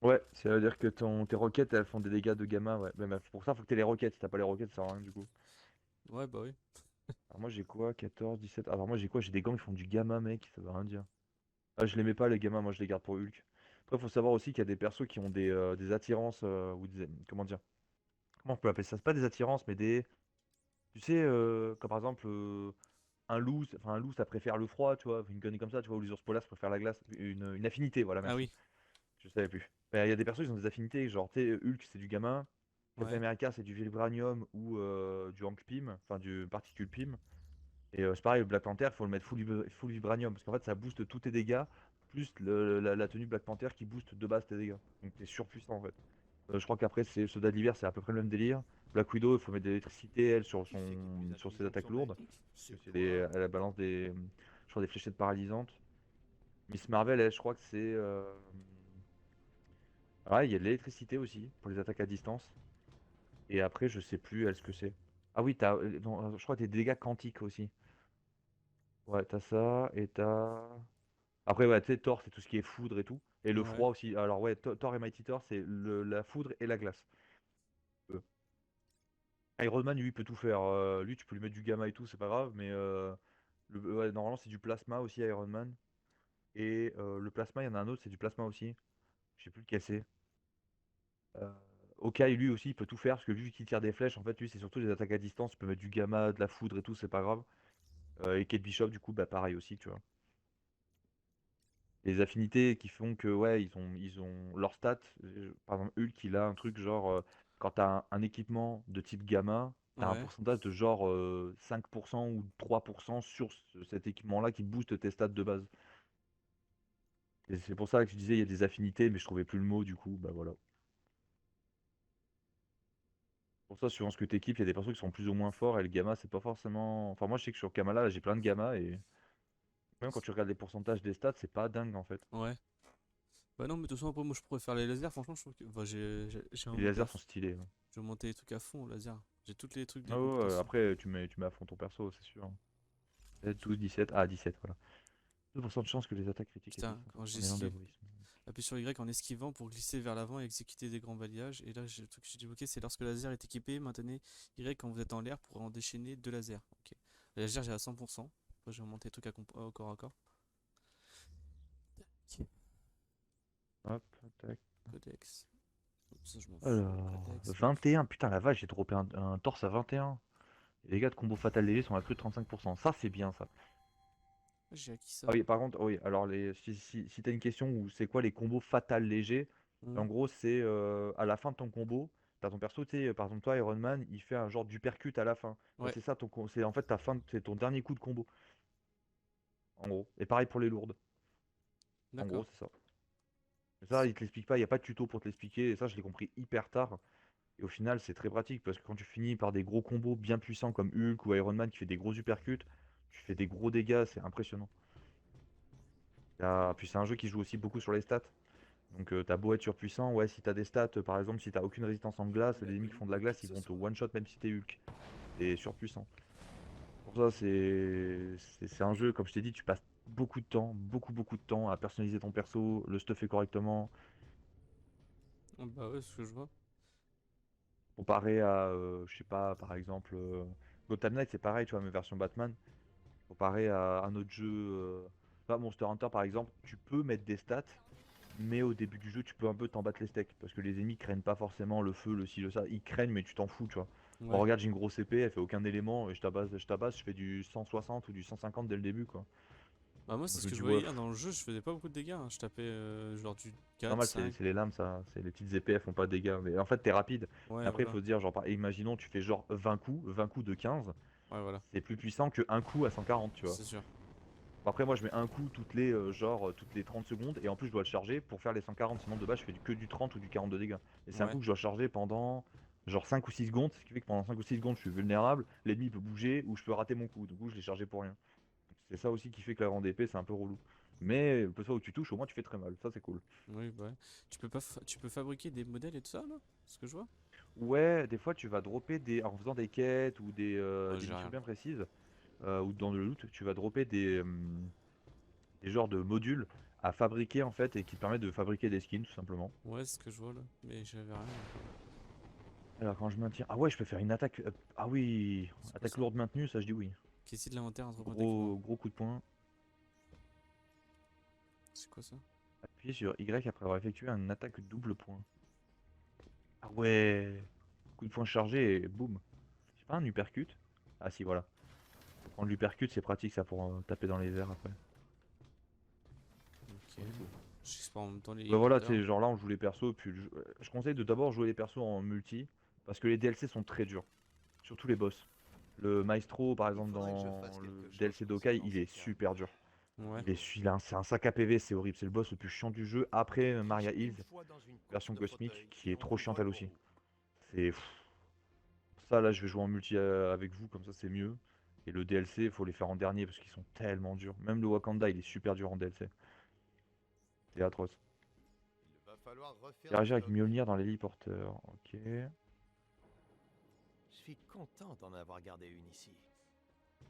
Ouais, ça veut dire que tes roquettes elles font des dégâts de gamma, ouais. Mais pour ça, faut que t'aies les roquettes. Si t'as pas les roquettes, ça sert à rien du coup. Ouais, bah oui. Alors, moi j'ai quoi? 14, 17. Alors, moi j'ai quoi? J'ai des gants qui font du gamma, mec. Ça veut rien dire. Ah, je les mets pas, les gamma, moi je les garde pour Hulk. Après, faut savoir aussi qu'il y a des persos qui ont des attirances, ou des. Comment dire? Comment on peut appeler ça? C'est pas des attirances, mais des. Tu sais, comme par exemple, un loup ça préfère le froid, tu vois. Une connerie comme ça, tu vois, ou les ours polaires ça préfèrent la glace. Une affinité, voilà, Ah merci. oui, Je savais plus. Il y a des persos, ils ont des affinités, genre, tu sais, Hulk, c'est du gamin. Captain ouais. America, c'est du vibranium ou du Hank Pym, enfin du particule Pym. Et c'est pareil, le Black Panther, il faut le mettre full vibranium, parce qu'en fait ça booste tous tes dégâts, plus la tenue Black Panther qui booste de base tes dégâts. Donc t'es surpuissant en fait. Je crois qu'après, Soldat d'hiver, c'est à peu près le même délire. Black Widow, il faut mettre de l'électricité, elle, sur ses attaques lourdes. Parce que elle balance je crois, des fléchettes paralysantes. Miss Marvel, elle, je crois que c'est. Ouais, il y a de l'électricité aussi, pour les attaques à distance. Et après, je sais plus, elle, ce que c'est. Ah oui, non, je crois que t'as des dégâts quantiques aussi. Ouais, t'as ça, et t'as. Après, ouais, tu sais, Thor, c'est tout ce qui est foudre et tout. Et le Ouais. froid aussi. Alors, ouais, Thor et Mighty Thor, c'est la foudre et la glace. Eux. Iron Man, lui, il peut tout faire. Lui, tu peux lui mettre du gamma et tout, c'est pas grave. Mais ouais, normalement, c'est du plasma aussi, Iron Man. Et le plasma, il y en a un autre, c'est du plasma aussi. Je sais plus lequel c'est. Euh, Hawkeye, lui aussi, il peut tout faire. Parce que vu qu'il tire des flèches, en fait, lui, c'est surtout des attaques à distance. Il peut mettre du gamma, de la foudre et tout, c'est pas grave. Et Kate Bishop, du coup, bah pareil aussi, tu vois. Les affinités qui font que, ouais, ils ont leur stat. Par exemple, Hulk, il a un truc genre, quand t'as un équipement de type gamma, t'as un Ouais. pourcentage de genre 5% ou 3% sur cet équipement-là qui booste tes stats de base. Et c'est pour ça que je disais, il y a des affinités, mais je trouvais plus le mot, du coup, bah voilà. Pour ça, suivant ce que t'équipes, il y a des persos qui sont plus ou moins forts, et le gamma, c'est pas forcément. Enfin, moi, je sais que sur Kamala, là, j'ai plein de gamma, et même quand tu regardes les pourcentages des stats, c'est pas dingue en fait. Ouais. Bah non, mais de toute façon, après, moi je préfère les lasers. Franchement, je trouve que. Enfin, j'ai Et les remonté lasers sont stylés, hein. je vais monter les trucs à fond, laser. J'ai tous les trucs des Ah ouais, ouais, compétences. après, tu mets à fond ton perso, c'est sûr. 7, 12, 17. Ah, 17, voilà. 2% de chance que les attaques critiques et Putain, défense quand j'ai en ayant essayé. d'évolution. Appuie sur Y en esquivant pour glisser vers l'avant et exécuter des grands balayages. Et là, le truc que j'ai débloqué, c'est lorsque le laser est équipé, maintenez Y quand vous êtes en l'air pour en déchaîner deux lasers. Ok. Le laser, j'ai à 100%. Après, je vais monter les trucs au corps à corps. Ok. Hop, tac. Codex. Ça, je m'en fous. Alors, Codex. 21, putain la vache, j'ai droppé un torse à 21. Et les gars de combo fatal léger sont à plus de 35%. Ça, c'est bien ça. J'ai acquis Ah ça. oui, par contre, oui, alors si t'as une question où c'est quoi les combos fatal légers, Hmm. en gros, c'est à la fin de ton combo, t'as ton perso, tu sais, par exemple, toi, Iron Man, il fait un genre d'uppercut à la fin. Bah, Ouais, c'est ça, c'est en fait c'est ton dernier coup de combo, en gros. Et pareil pour les lourdes. En gros, d'accord. c'est ça. Mais ça, il te l'explique pas, il n'y a pas de tuto pour te l'expliquer, et ça, je l'ai compris hyper tard. Et au final, c'est très pratique, parce que quand tu finis par des gros combos bien puissants comme Hulk ou Iron Man qui fait des gros uppercuts, tu fais des gros dégâts, c'est impressionnant. Puis c'est un jeu qui joue aussi beaucoup sur les stats. Donc t'as beau être surpuissant, ouais, si t'as des stats, par exemple, si t'as aucune résistance en glace, les ennemis qui font de la glace, ils vont te one-shot même si t'es Hulk. T'es surpuissant. Pour ça, c'est un jeu, comme je t'ai dit, tu passes beaucoup de temps, beaucoup de temps à personnaliser ton perso, le stuffer correctement, Ah bah ouais, c'est ce que je vois. comparé à, je sais pas, par exemple, Gotham Knight, c'est pareil, tu vois, mais version Batman, comparé à un autre jeu, Monster Hunter, par exemple, tu peux mettre des stats, mais au début du jeu, tu peux un peu t'en battre les steaks. Parce que les ennemis craignent pas forcément le feu, le ci, le ça. Ils craignent, mais tu t'en fous, tu vois. Bon, Ouais. regarde, j'ai une grosse épée, elle fait aucun élément, et je fais du 160 ou du 150 dès le début, quoi. Bah moi, c'est Donc ce je me que je dis, voyais ouais, hier dans le jeu, je faisais pas beaucoup de dégâts, hein. Je tapais genre du 4, normal, c'est 5. c'est les lames, ça. C'est les petites épées, elles font pas de dégâts. Mais en fait, t'es rapide. Mais Ouais, après, il voilà. faut se dire, genre, imaginons, tu fais genre 20 coups de 15. Ouais, voilà. C'est plus puissant que un coup à 140, tu vois. C'est sûr. Bon, après, moi, je mets un coup toutes les 30 secondes, et en plus, je dois le charger pour faire les 140. Sinon, de base, je fais que du 30 ou du 40 de dégâts. Et c'est un Ouais. coup que je dois charger pendant genre 5 ou 6 secondes, ce qui fait que pendant 5 ou 6 secondes, je suis vulnérable, l'ennemi peut bouger ou je peux rater mon coup. Du coup, je l'ai chargé pour rien. C'est ça aussi qui fait que la grande épée, c'est un peu relou. Mais le peu de fois où tu touches, au moins, tu fais très mal. Ça, c'est cool. Oui, bah ouais. Tu peux fabriquer des modèles et tout ça, là? C'est ce que je vois? Ouais, des fois, tu vas dropper en faisant des quêtes ou Ouais, des j'ai missions rien. bien précises, ou dans le loot, tu vas dropper des genres de modules à fabriquer en fait et qui te permettent de fabriquer des skins tout simplement. Ouais, c'est ce que je vois là. Mais j'avais rien. Alors quand je maintiens. Ah ouais, je peux faire une attaque. Ah oui, C'est quoi attaque ça? lourde maintenue, ça je dis oui. Qu'est-ce de l'inventaire entreprendre d'équipement? Gros coup de poing. C'est quoi ça? Appuyez sur Y après avoir effectué une attaque double point. Ah ouais, coup de poing chargé et boum. C'est pas un uppercut? Ah si, voilà. Faut prendre l'uppercut, c'est pratique ça pour taper dans les airs après. Ok. Ouais, c'est cool. J'explore en même temps Bah voilà, tu l'hélicoptère. sais, genre là on joue les persos, puis je conseille de d'abord jouer les persos en multi, parce que les DLC sont très durs. Surtout les boss. Le Maestro, par exemple, faudrait que je dans fasse le quelque chose DLC d'Okai, concernant il ces est câbles. super dur. Ouais. C'est un sac à PV, c'est horrible. C'est le boss le plus chiant du jeu. Après Maria J'étais une Hills, fois dans une course version de cosmique, fauteuil qui et est on trop vous chiante vole elle vos aussi. roues. C'est ça là, je vais jouer en multi avec vous, comme ça c'est mieux. Et le DLC, il faut les faire en dernier parce qu'ils sont tellement durs. Même le Wakanda, il est super dur en DLC. C'est atroce. Il va falloir refaire du Interagir avec stock. Mjolnir dans l'héliporteur. Ok. Je suis content d'en avoir gardé une ici.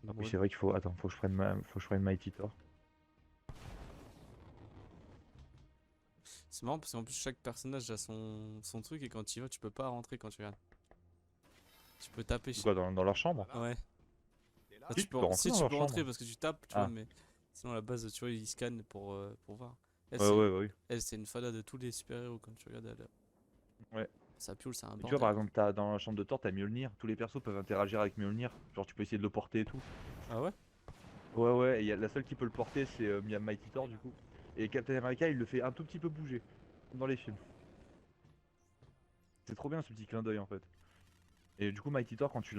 Ah oui, Moi, c'est vrai qu'il faut. Attends, faut que je prenne Mighty Thor. c'est marrant parce qu'en plus chaque personnage a son truc et quand tu y vas tu peux pas rentrer quand tu regardes. Tu peux taper. Quoi, dans leur chambre? Voilà. Ouais. T'es là? Ah, Si, tu tu peux, peux rentrer si dans tu leur peux rentrer chambre. parce que tu tapes, tu vois, Ah, mais sinon à la base tu vois ils scannent pour voir. Elle ouais, c'est ouais, ouais. elle c'est une fada de tous les super-héros quand tu regardes Ouais. ça pioule, c'est un Et tu vois, par bordel. exemple, dans la chambre de Thor, t'as Mjolnir. Tous les persos peuvent interagir avec Mjolnir. Genre, tu peux essayer de le porter et tout. Ah ouais? Ouais, ouais, et la seule qui peut le porter, c'est Mighty Thor, du coup. Et Captain America, il le fait un tout petit peu bouger. Comme dans les films. C'est trop bien ce petit clin d'œil, en fait. Et du coup, Mighty Thor, quand tu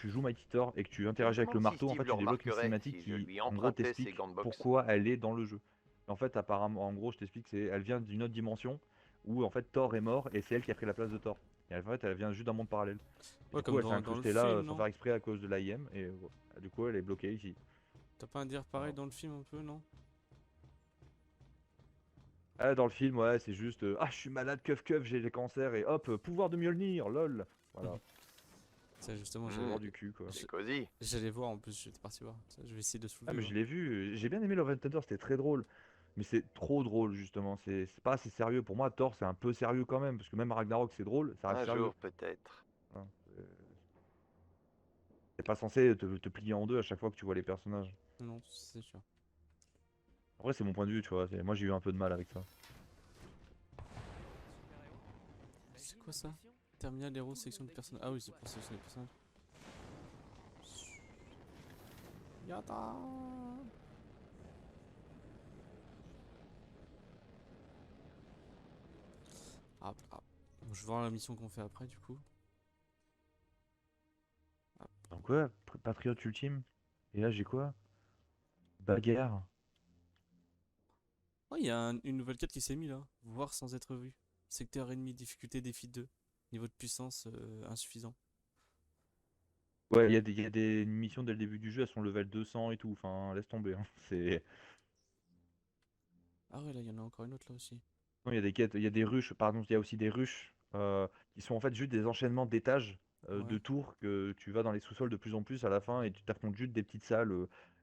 joues Mighty Thor et que tu Je me interagis avec le demande si marteau, en Steve fait, le tu débloques une remarquerait cinématique si je qui, lui en gros, empruntais ses t'explique gants de boxe. pourquoi elle est dans le jeu. En fait, apparemment, en gros, je t'explique, elle vient d'une autre dimension où, en fait, Thor est mort et c'est elle qui a pris la place de Thor. Et en fait, elle vient juste d'un monde parallèle. Et Ouais, du coup, comme elle s'est dans le incrustée là film, sans non? faire exprès à cause de l'AIM. Et du coup, elle est bloquée ici. T'as pas à dire pareil Voilà. dans le film un peu, non? Ah, dans le film, ouais, c'est juste ah, je suis malade, keuf keuf, j'ai le cancer et hop, pouvoir de Mjolnir, lol. Voilà, Ça justement c'est j'allais genre du cul quoi. C'est cosy. j'allais voir en plus, j'étais parti voir. Ça, je vais essayer de Ah, soulever mais voir. je l'ai vu, j'ai bien aimé Love and Thunder, c'était très drôle. Mais c'est trop drôle justement, c'est pas assez sérieux. Pour moi, Thor c'est un peu sérieux quand même, parce que même Ragnarok c'est drôle, ça reste Un sérieux. jour peut-être. Hein, t'es pas censé te plier en deux à chaque fois que tu vois les personnages. Non, c'est sûr. Après, c'est mon point de vue, tu vois. Moi, j'ai eu un peu de mal avec ça. C'est quoi ça? Terminal héros, section de personnages. Ah oui, c'est pour sélectionner les personnages. Yata. Bon, je vais voir la mission qu'on fait après du coup. Donc, ouais, Patriote Ultime. Et là, j'ai quoi? Bagarre. Oh, il y a une nouvelle quête qui s'est mise là. Voir sans être vu. Secteur ennemi, difficulté défi 2. Niveau de puissance insuffisant. Ouais, il y a des missions dès le début du jeu, elles sont level 200 et tout. Enfin, laisse tomber, hein. C'est. Ah ouais, là, il y en a encore une autre là aussi. Non, il y a des quêtes, il y a des ruches, pardon, il y a aussi des ruches qui sont en fait juste des enchaînements d'étages, Ouais. de tours que tu vas dans les sous-sols de plus en plus à la fin et tu t'affrontes juste des petites salles.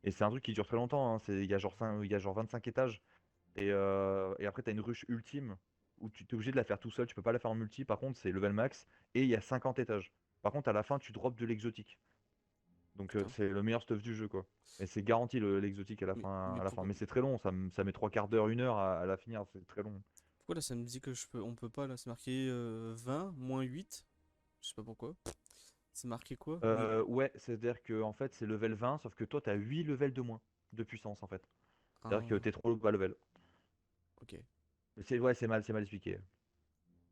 Et c'est un truc qui dure très longtemps, hein. Il y a genre il y a genre 25 étages. Et après, tu as une ruche ultime où tu es obligé de la faire tout seul, tu peux pas la faire en multi. Par contre, c'est level max et il y a 50 étages. Par contre, à la fin, tu drops de l'exotique. Donc Putain. c'est le meilleur stuff du jeu quoi. Et c'est garanti l'exotique Mais à la fin. pourquoi, Mais c'est très long, ça met trois quarts d'heure, une heure à la finir, c'est très long. pourquoi là ça me dit que on peut pas là? C'est marqué 20, moins 8. Je sais pas pourquoi. C'est marqué quoi? Ouais, c'est-à-dire que en fait c'est level 20, sauf que toi t'as 8 levels de moins de puissance en fait. C'est-à-dire que Ah, t'es trop bas level. ok. Mais ouais, c'est mal expliqué.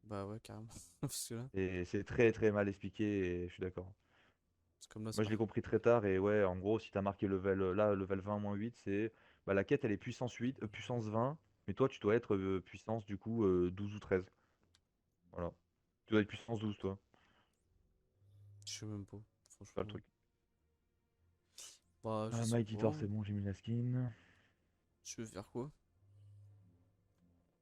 Bah ouais, carrément. Parce que là, Et c'est très très mal expliqué et je suis d'accord. c'est comme là, c'est Moi je l'ai marqué. compris très tard et ouais, en gros si t'as marqué level là, level 20 moins 8, c'est bah, la quête elle est puissance 8, puissance 20, mais toi tu dois être puissance du coup 12 ou 13. Voilà. Tu dois être puissance 12 toi, Je sais même pas, c'est pas le franchement. truc. Bah, je sais Mighty Thor pas. c'est bon, j'ai mis la skin. Je veux faire quoi?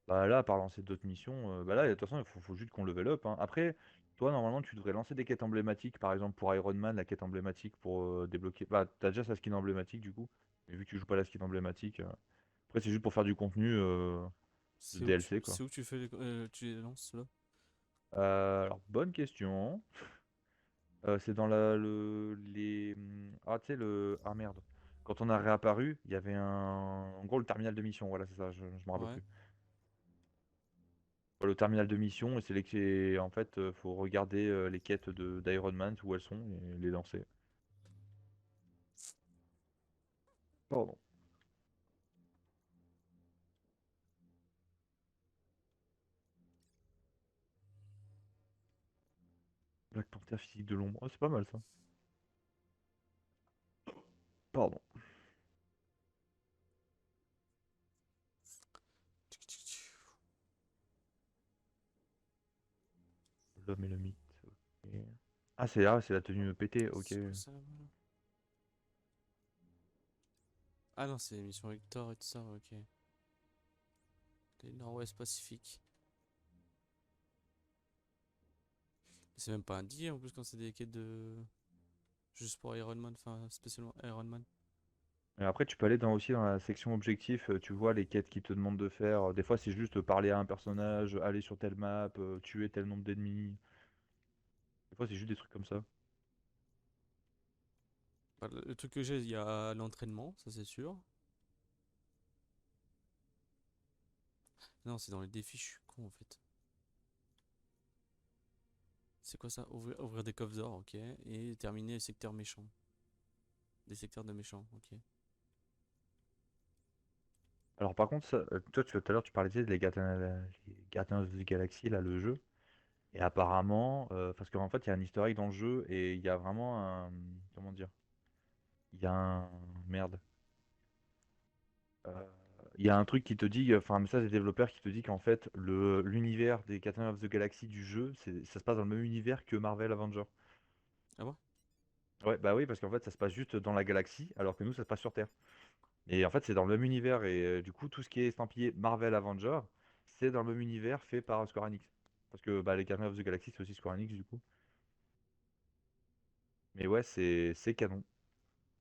Bah là, par lancer d'autres missions, bah là, de toute façon, faut juste qu'on level up, hein. Après, toi, normalement, tu devrais lancer des quêtes emblématiques, par exemple pour Iron Man, la quête emblématique pour débloquer. Bah, t'as déjà sa skin emblématique du coup, mais vu que tu joues pas la skin emblématique, après, c'est juste pour faire du contenu de DLC quoi. C'est où que tu fais tu les lances là? Alors, bonne question. C'est dans ah, tu sais, Ah merde. Quand on a réapparu, il y avait En gros, le terminal de mission, voilà, c'est ça, je me rappelle Ouais. plus. Le terminal de mission et en fait faut regarder les quêtes de d'Iron Man où elles sont et les lancer. Pardon. Black Panther physique de l'ombre. Oh, c'est pas mal ça. Pardon. L'homme et le mythe. Ok. Ah, c'est la tenue pétée, ok. C'est quoi ça là-bas, là? Ah non, c'est mission Hector et tout ça, ok. Les Nord-Ouest Pacifique. C'est même pas un deal en plus quand c'est des quêtes de. Juste pour Iron Man, enfin spécialement Iron Man. Et après, tu peux aller aussi dans la section objectif, tu vois les quêtes qu'ils te demandent de faire. Des fois, c'est juste parler à un personnage, aller sur telle map, tuer tel nombre d'ennemis. Des fois, c'est juste des trucs comme ça. Bah, le truc que j'ai, il y a l'entraînement, ça c'est sûr. Non, c'est dans les défis, je suis con en fait. C'est quoi ça? Ouvrir des coffres d'or, ok. Et terminer les secteurs méchants. Des secteurs de méchants, ok. Alors, par contre, toi, tout à l'heure, tu parlais tu sais, les Gardiens of the Galaxy, là, le jeu. Et apparemment, parce qu'en fait, il y a un easter egg dans le jeu et il y a vraiment un. Comment dire? Il y a un. Merde. Euh, Il y a un truc qui te dit, enfin un message des développeurs qui te dit qu'en fait l'univers des Guardians of the Galaxy du jeu, ça se passe dans le même univers que Marvel Avengers. Ah bon? Ouais, bah oui, parce qu'en fait ça se passe juste dans la galaxie, alors que nous ça se passe sur Terre. Et en fait c'est dans le même univers, et du coup tout ce qui est estampillé Marvel Avengers, c'est dans le même univers fait par Square Enix. Parce que bah, les Guardians of the Galaxy c'est aussi Square Enix du coup. Mais ouais, c'est canon.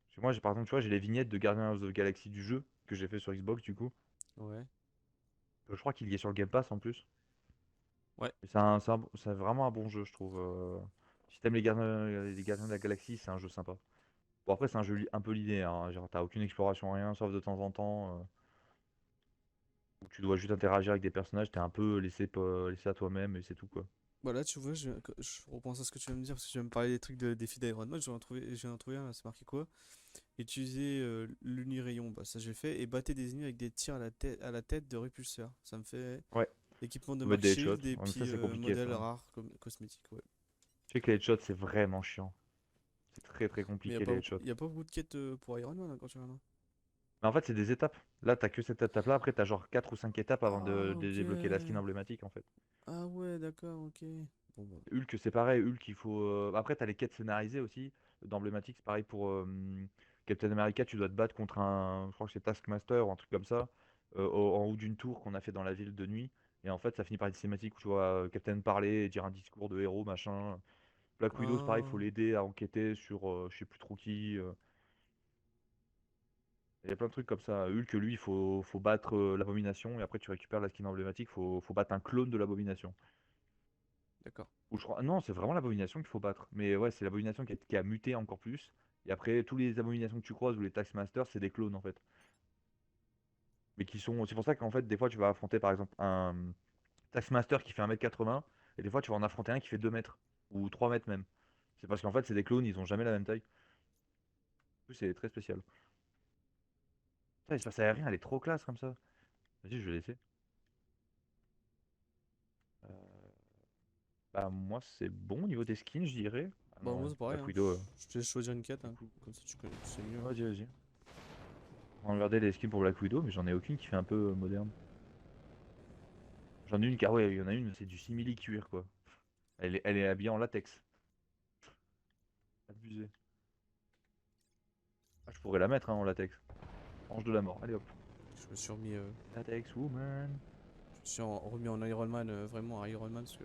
Parce que moi par exemple, tu vois, j'ai les vignettes de Guardians of the Galaxy du jeu que j'ai fait sur Xbox du coup. Ouais. Je crois qu'il y est sur le Game Pass en plus. Ouais. Et c'est vraiment un bon jeu, je trouve. Si t'aimes les Gardiens de la Galaxie, c'est un jeu sympa. Bon, après, c'est un jeu un peu linéaire, hein. Genre, t'as aucune exploration, rien, sauf de temps en temps, où tu dois juste interagir avec des personnages, t'es un peu laissé à toi-même, et c'est tout, quoi. Bah là, tu vois, je repense à ce que tu viens de me dire, parce que tu viens de me parler des trucs de défis d'Iron Man, j'en ai trouvé un, là, c'est marqué quoi? Utiliser l'unirayon, bah ça j'ai fait, et battre des ennemis avec des tirs à la tête de répulseurs. Ça me fait Ouais, équipement de faut mettre des Mark headshots. Shield et Ouais, mais puis ça, c'est compliqué, modèles ça. rares comme cosmétiques, ouais. Je sais que les headshots, c'est vraiment chiant. C'est très très Mais compliqué, les headshots. y a pas beaucoup de quêtes pour Iron Man hein, quand tu vas là. Mais en fait, c'est des étapes. Là, t'as que cette étape-là, après, t'as genre 4 ou 5 étapes avant Ah, de ok. débloquer la skin emblématique, en fait. Ah ouais, d'accord, ok. Bon, bah. Hulk, c'est pareil. Hulk, il faut. Après, t'as les quêtes scénarisées aussi. D'emblématique, c'est pareil pour Captain America. Tu dois te battre contre un. Je crois que c'est Taskmaster ou un truc comme ça. En haut d'une tour qu'on a fait dans la ville de nuit. Et en fait, ça finit par une cinématique où tu vois Captain parler et dire un discours de héros, machin. Black Widow, c'est pareil, il faut Ah, l'aider à enquêter sur je sais plus trop qui. Il y a plein de trucs comme ça. Hulk, lui, faut battre l'abomination. Et après, tu récupères la skin emblématique. Faut battre un clone de l'abomination. d'accord. Ou je crois... Non, c'est vraiment l'abomination qu'il faut battre. Mais ouais, c'est l'abomination qui a muté encore plus. Et après, tous les abominations que tu croises ou les Taskmasters, c'est des clones en fait. Mais qui sont. C'est pour ça qu'en fait, des fois, tu vas affronter par exemple un Taskmaster qui fait 1m80. Et des fois, tu vas en affronter un qui fait 2 mètres. Ou 3 mètres même. C'est parce qu'en fait, c'est des clones, ils ont jamais la même taille. Du coup, c'est très spécial. Putain, l'espace aérien, elle est trop classe comme ça. Vas-y, je vais laisser. Euh, Bah, moi, c'est bon au niveau des skins, je dirais. Ah Bah, non, moi ouais. c'est pareil, Black hein. Widow. Je te laisse choisir une quête, Du hein. coup, Comme ça tu connais, tu sais mieux, hein. vas-y, vas-y. On va regarder les skins pour Black Widow, mais j'en ai aucune qui fait un peu moderne. J'en ai une car ouais, il y en a une, c'est du simili cuir quoi. Elle est habillée en latex. Abusé. Ah, je pourrais la mettre hein, en latex. Ange de la mort. Allez hop. Je me suis remis, Latex woman. je me suis remis en Iron Man, vraiment Iron Man, parce que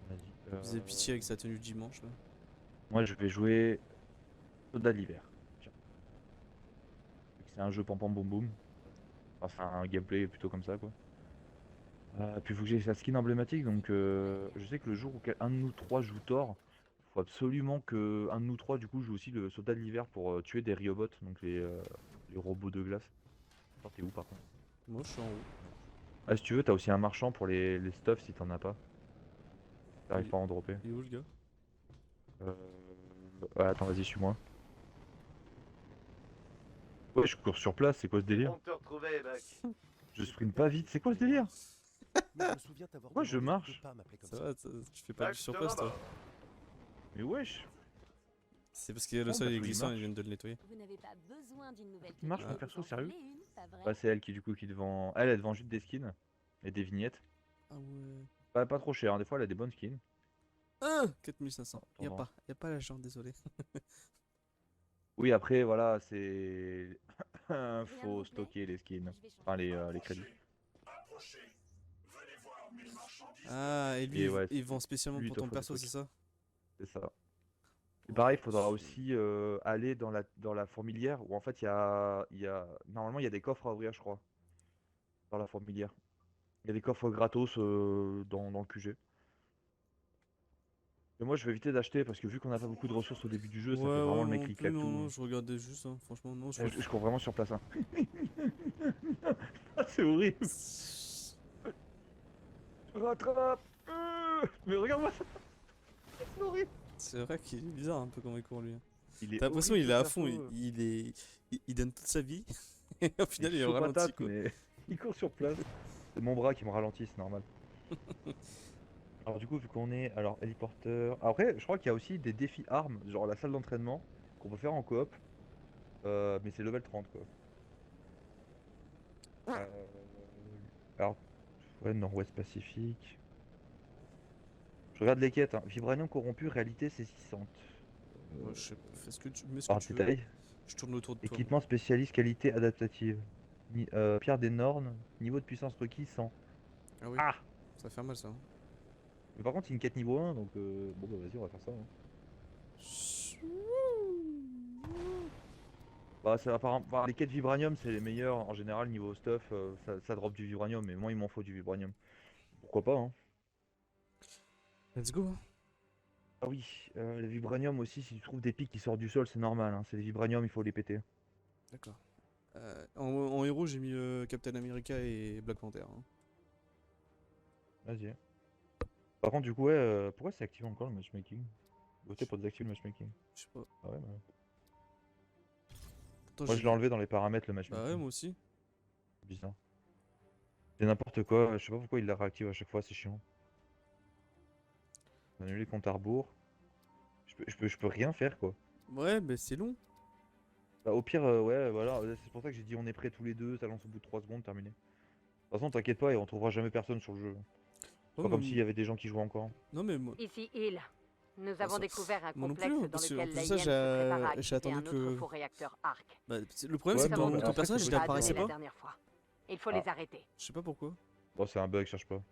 Vas-y. il faisait pitié avec sa tenue de dimanche là. Moi je vais jouer Soldat de l'hiver. Tiens. Vu que c'est un jeu pam pam boum boum. Enfin un gameplay plutôt comme ça quoi. Puis il faut que j'ai sa skin emblématique, donc je sais que le jour où un de nous trois joue Thor, il faut absolument que un de nous trois du coup joue aussi le soldat de l'hiver pour tuer des Riobots, donc les robots de glace. Attends, t'es où par contre? Moi je suis en haut. Ah si tu veux, t'as aussi un marchand pour les stuffs si t'en as pas. T'arrives Il, pas à en dropper. il est où le gars? Euh... Ouais, attends, vas-y, suis-moi. Ouais, je cours sur place, c'est quoi ce délire? On te retrouvait, Buck. Je sprint pas vite, c'est quoi ce délire? Mais je me souviens t'avoir Pourquoi je demandé de marche? pas m'appeler comme Ça ça. va, tu fais pas Buck, du je sur te place toi. remords. Mais wesh! C'est parce que le Oh, sol bah, est il glissant, marche. ils viennent de le nettoyer. Vous n'avez pas besoin d'une nouvelle Il marche, tenue, mon perso, vous en sérieux voulez une, pas vrai? Bah, c'est elle qui du coup qui te vend. Elle te vend juste des skins et des vignettes. Ah ouais. Pas trop cher, hein. Des fois elle a des bonnes skins. 4500. Y a Attends. pas l'argent, désolé. Oui, après, voilà, c'est. Rien ne Faut vous plaît? stocker les skins. Je vais changer. Enfin, les crédits. Ah, et lui, Et ouais, il vend spécialement lui, il pour te ton faut des perso, trucs. c'est ça? C'est ça. Et pareil, il faudra aussi aller dans la fourmilière où en fait normalement il y a des coffres à ouvrir, je crois, dans la fourmilière. Il y a des coffres gratos dans le QG. Et moi je vais éviter d'acheter parce que vu qu'on n'a pas beaucoup de ressources au début du jeu, ça fait Ouais, vraiment ouais, le moi mec non qui plus, claque non, tout. non, je regardais juste, hein. Franchement, non, Je cours vraiment sur place, hein. Ah, c'est horrible. Rattrape. Mais regarde-moi ça. C'est horrible. C'est vrai qu'il est bizarre un peu comment il court lui. Il est T'as l'impression horrible, il est ce à fond, perso. il donne toute sa vie. Et au final, il est chaud au ralenti patate, quoi. mais il court sur place. C'est mon bras qui me ralentit, c'est normal. Alors du coup, vu qu'on est alors héliporteur. Après, je crois qu'il y a aussi des défis armes, genre la salle d'entraînement, qu'on peut faire en coop. Mais c'est level 30 quoi. Euh, Alors, ouais, Nord-Ouest Pacifique. Je regarde les quêtes, hein. Vibranium corrompu, réalité c'est 600. Ouais, je sais pas, fais ce que tu, mets ce que Par tu veux. détail. Je tourne autour de toi. Équipement spécialiste qualité adaptative. Pierre des Nornes, niveau de puissance requis 100. Ah oui, Ah! ça fait mal ça. Hein. Mais par contre, c'est une quête niveau 1, donc bon bah vas-y, on va faire ça, hein. Bah, apparemment, enfin, les quêtes vibranium, c'est les meilleurs en général niveau stuff. Ça drop du vibranium, mais moi il m'en faut du vibranium. Pourquoi pas, hein. Let's go. Hein. Ah oui, le vibranium aussi, si tu trouves des pics qui sortent du sol, c'est normal, hein. C'est des vibranium, il faut les péter. D'accord. En héros, j'ai mis Captain America et Black Panther. Hein. Vas-y. Par contre, du coup, ouais, pourquoi c'est activé encore le matchmaking? Votez pour désactiver le matchmaking. Je sais pas. Ah ouais, Pourtant, moi j'ai je l'ai enlevé dans les paramètres le Bah ouais, matchmaking. moi aussi. Bizarre. C'est n'importe quoi, je sais pas pourquoi il la réactive à chaque fois, c'est chiant. Annuler les comptes à rebours. Je peux rien faire quoi. Ouais, mais c'est long. Bah, au pire, ouais, voilà, c'est pour ça que j'ai dit on est prêts tous les deux, ça lance au bout de 3 secondes, terminé. De toute façon, t'inquiète pas, et on trouvera jamais personne sur le jeu. C'est Ouais, pas comme mais- s'il y avait des gens qui jouaient encore. Non, mais moi, Ici, Hill. Nous avons ça- découvert un moi non plus, complexe hein, dans parce que, en lequel plus la de ça, IM se prépare à j'ai activer attendu un autre que. faux réacteur ARC. Bah, le problème, Ouais, c'est que Nous avons ton tout personnage, ce il que apparaissait donné la pas. dernière fois. Il faut Ah. les arrêter. Je sais pas pourquoi. Bon, c'est un bug, cherche pas.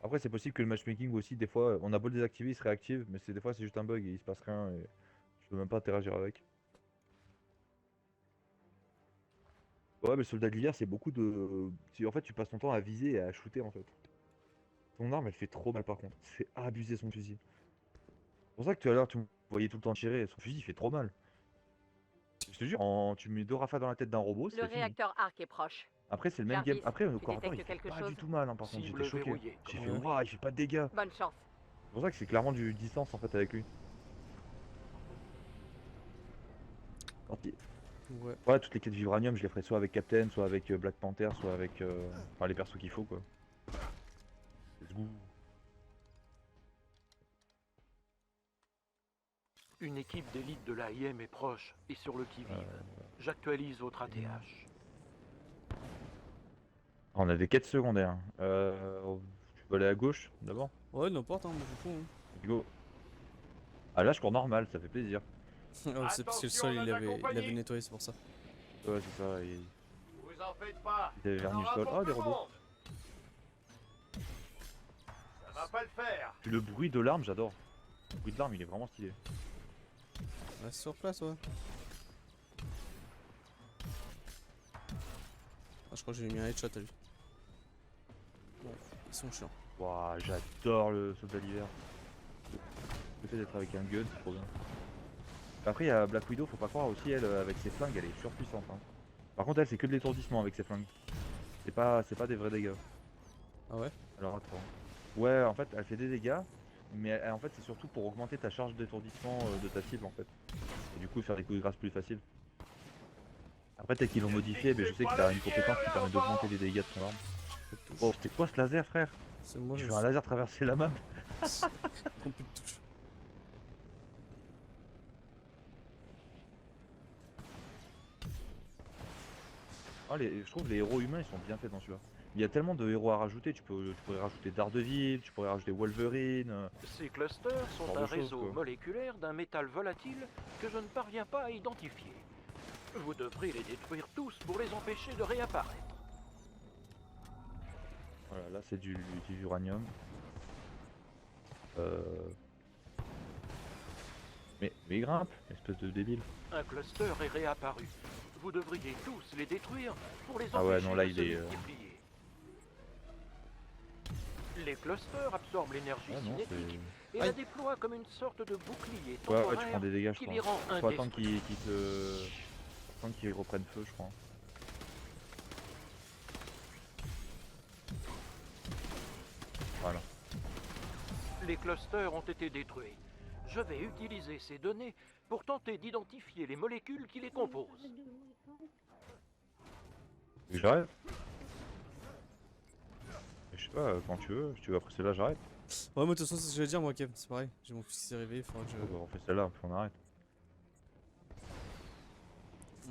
Après, c'est possible que le matchmaking aussi, des fois, on a beau le désactiver, il se réactive, mais des fois, c'est juste un bug et il se passe rien et je peux même pas interagir avec. Ouais, mais le soldat de l'hiver, c'est beaucoup de. En fait, tu passes ton temps à viser et à shooter en fait. Son arme, elle fait trop mal par contre. C'est abusé son fusil. C'est pour ça que tout à l'heure, tu me voyais tout le temps tirer. Son fusil, il fait trop mal. Je te jure, tu mets 2 rafales dans la tête d'un robot, Le c'est fini. réacteur ARC est proche. Après, c'est le même game. Jarvis, Après, le tu corps à corps, il détectes fait quelque pas du chose tout mal, hein, par contre, Cible j'étais choqué. verrouillée, J'ai comme fait, on dit. waouh, il fait pas de dégâts. Bonne chance. C'est pour ça que c'est clairement du distance en fait avec lui. Tant pis. Ouais. Ouais, toutes les quêtes vibranium, je les ferai soit avec Captain, soit avec Black Panther, soit avec enfin, les persos qu'il faut quoi. Let's go. Une équipe d'élite de l'AIM est proche et sur le qui-vive. J'actualise votre ATH. On a des quêtes secondaires. Tu peux aller à gauche d'abord? Ouais, n'importe, hein, moi je fous. Hein. Let's go. Ah là, je cours normal, ça fait plaisir. Ah, c'est parce que le sol, il avait nettoyé, c'est pour ça. Ouais, c'est ça. Vous en faites pas. Il avait verni le On en sol. a pour Ah, tout des le robots. monde. Ça va pas le faire. Puis le bruit de l'arme, j'adore. Le bruit de l'arme, il est vraiment stylé. Reste sur place, ouais. Ah, je crois que j'ai mis un headshot à lui. Bon, ils sont chiants. Waouh, j'adore le soldat d'hiver. Le fait d'être avec un gun, c'est trop bien. Après, il y a Black Widow, faut pas croire aussi, elle, avec ses flingues, elle est surpuissante. Hein. Par contre, elle, c'est que de l'étourdissement avec ses flingues. C'est pas des vrais dégâts. Ah ouais? Alors attends. Ouais, en fait, elle fait des dégâts, mais en fait, c'est surtout pour augmenter ta charge d'étourdissement de ta cible en fait. Et du coup, faire des coups de grâce plus faciles. Après, peut-être qu'ils l'ont modifié, mais je sais que t'as une compétence qui permet d'augmenter les dégâts de ton arme. Oh, c'était quoi ce laser, frère? C'est moi, J'ai je fait un laser traverser la map. prends plus de touche. Ah, je trouve les héros humains ils sont bien faits dans celui-là. Il y a tellement de héros à rajouter, tu pourrais rajouter Daredevil, tu pourrais rajouter Wolverine. Ces clusters sont genre un de choses, réseau quoi. moléculaire d'un métal volatile que je ne parviens pas à identifier. Vous devrez les détruire tous pour les empêcher de réapparaître. Voilà, là c'est du uranium. Euh... Mais il grimpe, espèce de débile. Un cluster est réapparu. Vous devriez tous les détruire pour les empêcher Ah ouais, non, là, de il se est, multiplier. Les clusters absorbent l'énergie Ah non, cinétique c'est... et Aïe. la déploient comme une sorte de bouclier Ouais, tu temporaire prends des dégâts, je qui crois. les rend Faut attendre indestructibles. qu'ils reprennent feu, je crois. Voilà. Les clusters ont été détruits. Je vais utiliser ces données pour tenter d'identifier les molécules qui les composent. Et j'arrête. Je sais pas, quand tu veux, si tu veux après celle-là, j'arrête. Ouais, moi de toute façon, c'est ce que je vais dire, moi, Kev. C'est pareil. J'ai mon fils qui s'est réveillé, faudra que je. Bon, bah, on fait celle-là, puis on arrête.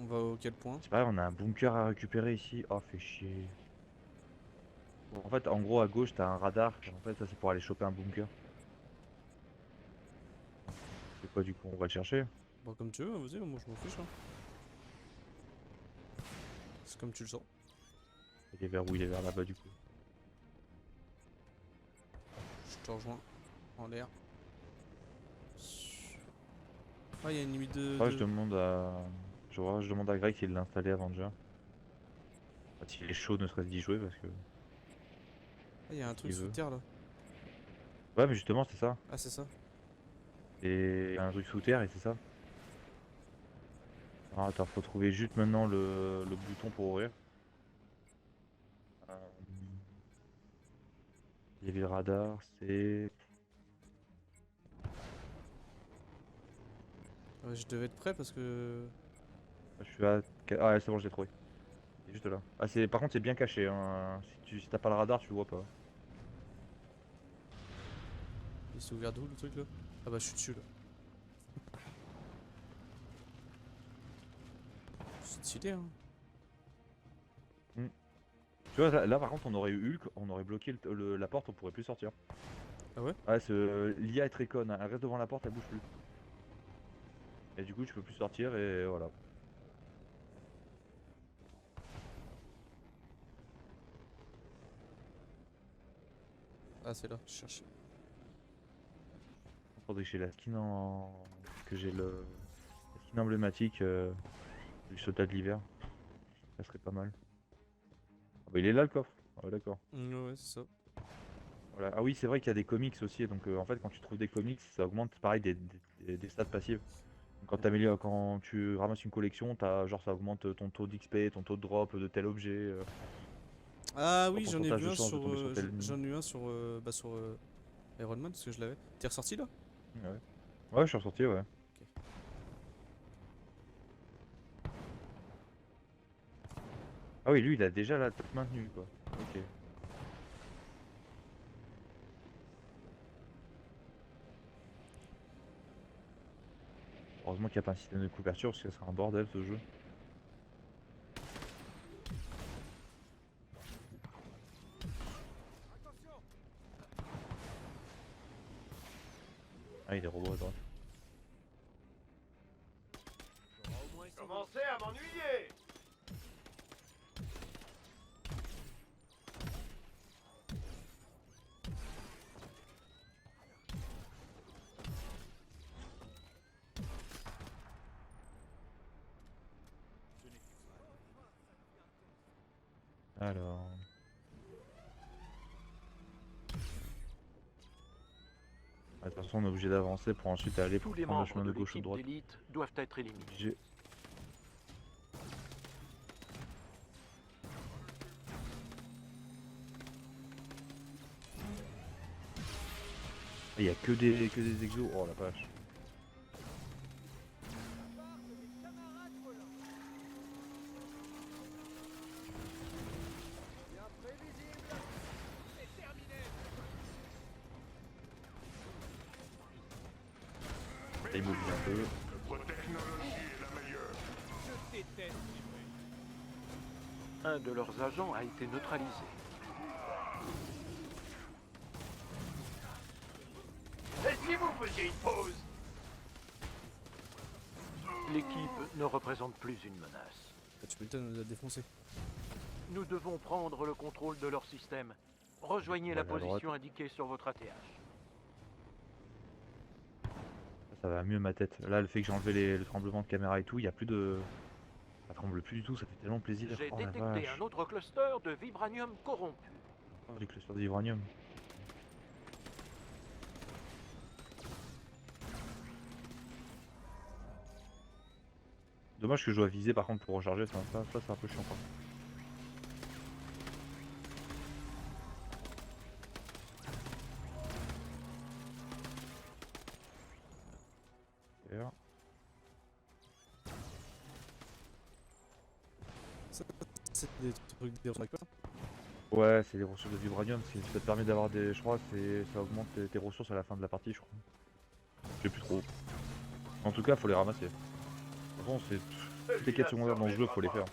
On va au quel point? C'est pareil, on a un bunker à récupérer ici. Oh, fait chier. Bon, en fait, en gros, à gauche, t'as un radar. En fait, ça, c'est pour aller choper un bunker. C'est quoi, du coup, on va le chercher? Bon, comme tu veux, vas-y, moi je m'en fiche. Hein. C'est comme tu le sens. Il est vers où? Il est vers là-bas, du coup. Je te rejoins en l'air. Ah, il y a une limite de. Ouais, je demande à... je demande à Greg s'il l'a installé avant déjà. Enfin, s'il est chaud, ne serait-ce d'y jouer, parce que... Ah, il y a un truc il sous veut. terre là. Ouais, mais justement, c'est ça. Ah, c'est ça. Et un truc sous terre, et c'est ça. Ah, attends, faut trouver juste maintenant le bouton pour ouvrir. Il y avait le radar, c'est... Ouais, je devais être prêt parce que. Je suis à... Ah ouais, c'est bon, je l'ai trouvé. Il est juste là. Ah, c'est... Par contre, c'est bien caché, hein. Si t'as pas le radar, tu le vois pas. Il s'est ouvert d'où le truc là? Ah, bah, je suis dessus là. C'est stylé, hein. Tu vois, là, par contre, on aurait eu Hulk, on aurait bloqué la porte, on pourrait plus sortir. Ah ouais? Ouais, l'IA est très conne, hein. Elle reste devant la porte, elle bouge plus. Et du coup, tu peux plus sortir, et voilà. Ah, c'est là, je cherche. Faudrait que j'ai la skin en... que j'ai la skin emblématique du soldat de l'hiver. Ça serait pas mal. Ah bah il est là le coffre. Ah ouais, d'accord. Ouais, c'est ça. Voilà. Ah oui, c'est vrai qu'il y a des comics aussi, donc en fait quand tu trouves des comics, ça augmente pareil des stats passives. Donc, quand tu ramasses une collection, genre ça augmente ton taux d'XP, ton taux de drop de tel objet. Ah Ton oui, j'en ai pourcentage vu de un chance de sur. tomber sur tel ennemi. J'en ai eu un sur. Sur Iron Man parce que je l'avais. T'es ressorti là? Ouais. Ouais, je suis ressorti, ouais. Ah oui, lui il a déjà la tête maintenue quoi. Ok. Heureusement qu'il n'y a pas un système de couverture parce que ça serait un bordel ce jeu. Ah, il y a des robots à droite. Commencez à m'ennuyer. Alors. De toute façon, on est obligé d'avancer pour ensuite aller Tous pour les prendre le membres chemin de de gauche ou de l'équipe droite. d'élite doivent être éliminés. Il y a que des exos. Oh la vache. Ça immobile un peu. Votre technologie est la meilleure. Je déteste les bruits. Un de leurs agents a été neutralisé. Et si vous faisiez une pause? L'équipe ne représente plus une menace. Bah, tu m'étonnes, on les a défoncés. Nous devons prendre le contrôle de leur système. Rejoignez la Voilà, à droite. position indiquée sur votre ATH. Ça va mieux ma tête. Là, le fait que j'ai enlevé le tremblement de caméra et tout, il y a plus de... Ça tremble plus du tout, ça fait tellement plaisir. J'ai Oh la détecté vache. un autre cluster de vibranium corrompu. Oh, les clusters d'uranium. Dommage que je dois viser par contre pour recharger, ça c'est un peu chiant quoi. Super. Ça, c'est des trucs des réacteurs. Ouais, c'est les ressources de vibranium, ça te permet d'avoir des... Je crois ça augmente tes ressources à la fin de la partie, je crois. Je sais plus trop. En tout cas, faut les ramasser. De toute façon, c'est toutes les quêtes secondaires dans le jeu, faut les faire.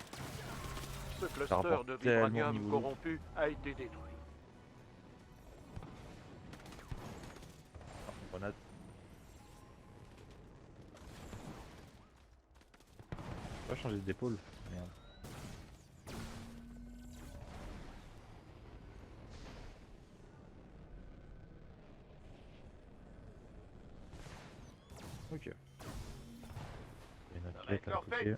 Ce cluster rapporte de tellement au vibranium niveau corrompu a été détruit. Ah, grenade. On va changer d'épaule. Merde. Ok. Il y a une autre quête à côté.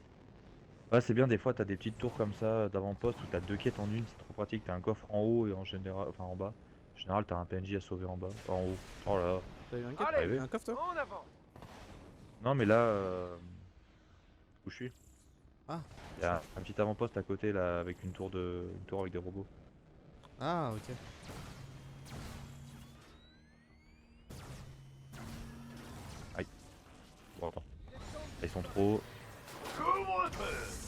Ouais, c'est bien, des fois t'as des petites tours comme ça d'avant-poste où t'as deux quêtes en une, c'est trop pratique. T'as un coffre en haut et en général, enfin en bas. En général, t'as un PNJ à sauver en bas, pas en haut. Oh là là. T'as eu un Allez, un coffre toi? en avant. Non, mais là, où je suis, Ah. il y a un petit avant-poste à côté là avec une tour avec des robots. Ah, ok. Bon, attends. Là, ils sont trop. Couvre-feu.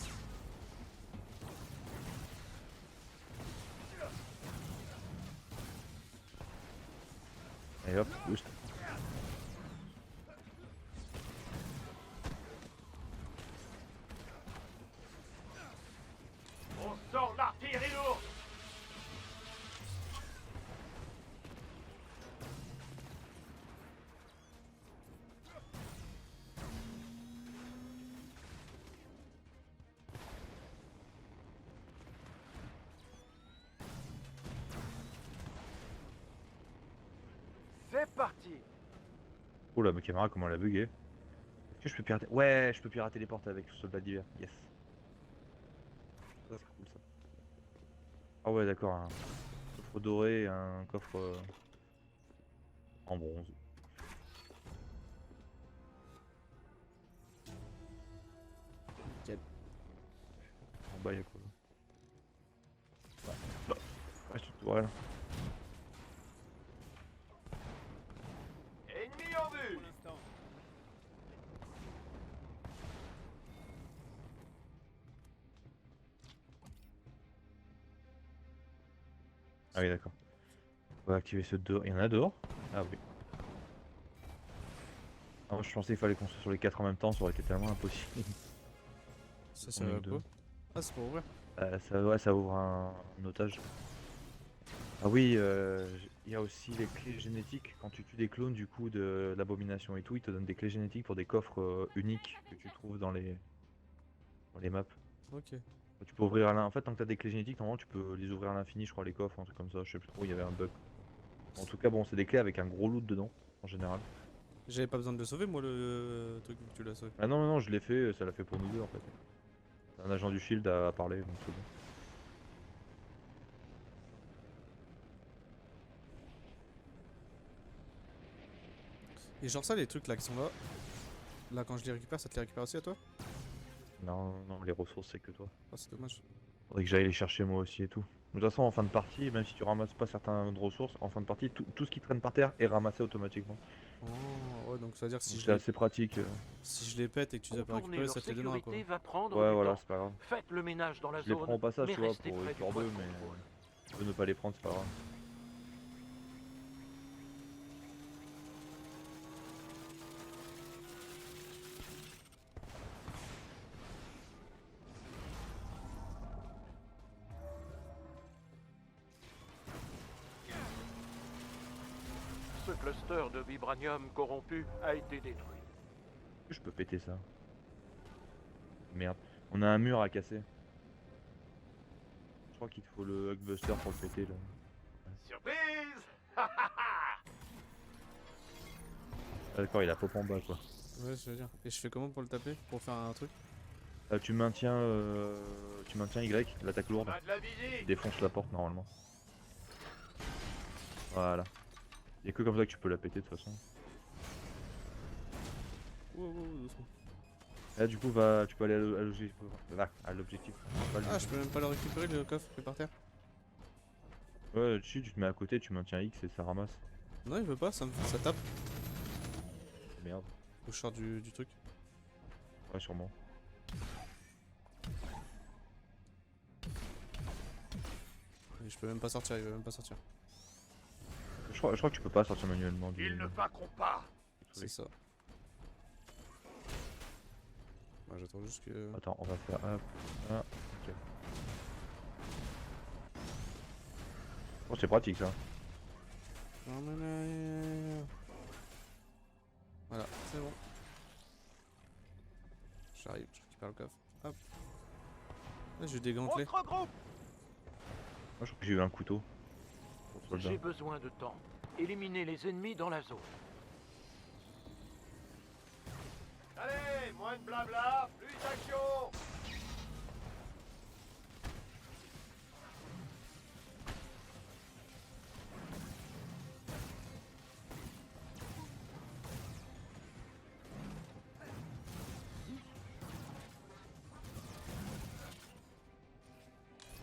Et hop, boost. On sort l'artillerie lourde. C'est parti. Oh là, ma caméra, comment elle a bugué. Est-ce que je peux pirater? Ouais, je peux pirater les portes avec le soldat d'hiver. Yes. Ça, c'est cool ça. Ah ouais, d'accord. Un coffre doré et un coffre en bronze. Nickel. En bas, il y a quoi là? Ouais, ouais, c'est tout, voilà. Ennemi en vue. Ah oui, d'accord. On va activer ceux dehors. Il y en a dehors? Ah oui. Ah, moi, je pensais qu'il fallait qu'on soit sur les 4 en même temps, ça aurait été tellement impossible. Ça, On ça est va deux. quoi? Ah, c'est pour ouvrir. Ouais, ça ouvre un otage. Ah oui, il y a aussi les clés génétiques. Quand tu tues des clones du coup de l'abomination et tout, ils te donnent des clés génétiques pour des coffres uniques que tu trouves dans les maps. Ok. Tu peux ouvrir à l'infini. En fait, tant que tu as des clés génétiques, normalement tu peux les ouvrir à l'infini, je crois, les coffres, un truc comme ça. Je sais plus trop, il y avait un bug. En tout cas, bon, c'est des clés avec un gros loot dedans, en général. J'avais pas besoin de le sauver, moi, le truc que tu l'as sauvé. Ah non, non, non, je l'ai fait, ça l'a fait pour nous deux en fait. Un agent du Shield a parlé, donc c'est bon. Et genre ça, les trucs là qui sont là, là quand je les récupère, ça te les récupère aussi à toi? Non, non, les ressources, c'est que toi. Ah, c'est dommage. Faudrait que j'aille les chercher moi aussi et tout. De toute façon, en fin de partie, même si tu ramasses pas certaines ressources, en fin de partie, tout ce qui traîne par terre est ramassé automatiquement. Oh, ouais, donc ça veut dire que Donc c'est assez pratique. si je les pète et que tu les as pas Contourner récupérés, leur ça te les donnera quoi. sécurité va prendre Ouais, du voilà, temps. c'est pas grave. Faites le ménage dans la Je les zone, prends au passage, mais tu vois, restez pour près du histoire point d'eux, de mais contrôle. je peux ne pas les prendre, c'est pas grave. Ce cluster de vibranium corrompu a été détruit. Je peux péter ça. Merde. On a un mur à casser. Je crois qu'il te faut le Huckbuster pour le péter là. Surprise. Ah, d'accord, il a pop en bas quoi. Ouais, je veux dire. Et je fais comment pour le taper? Pour faire un truc? Tu maintiens Y, l'attaque On lourde. a de la visite. Défonce la porte normalement. Voilà. Il y a que comme ça que tu peux la péter de toute façon. Wow, wow, doucement. Là du coup tu peux aller à l'objectif. Là, à l'objectif. Pas le- Ah, je peux même pas le récupérer le coffre qui est par terre? Ouais, tu te mets à côté, tu maintiens X et ça ramasse. Non, il veut pas, ça tape. Merde. Ou je sors du truc. Ouais, sûrement. Et je peux même pas sortir, il veut même pas sortir. Je crois que tu peux pas sortir manuellement du. Ils ne vaincront pas. C'est ça. Ouais, j'attends juste que. Attends, on va faire hop. Ah, ok. Oh, c'est pratique ça. Non, non, non, non, non. Voilà, c'est bon. J'arrive, je récupère le coffre. Hop. Là, j'ai des gantelets. Autre groupe. Moi, je crois que j'ai eu un couteau. Pour le soldat. J'ai besoin de temps. Éliminez les ennemis dans la zone. Allez, moins de blabla, plus d'action.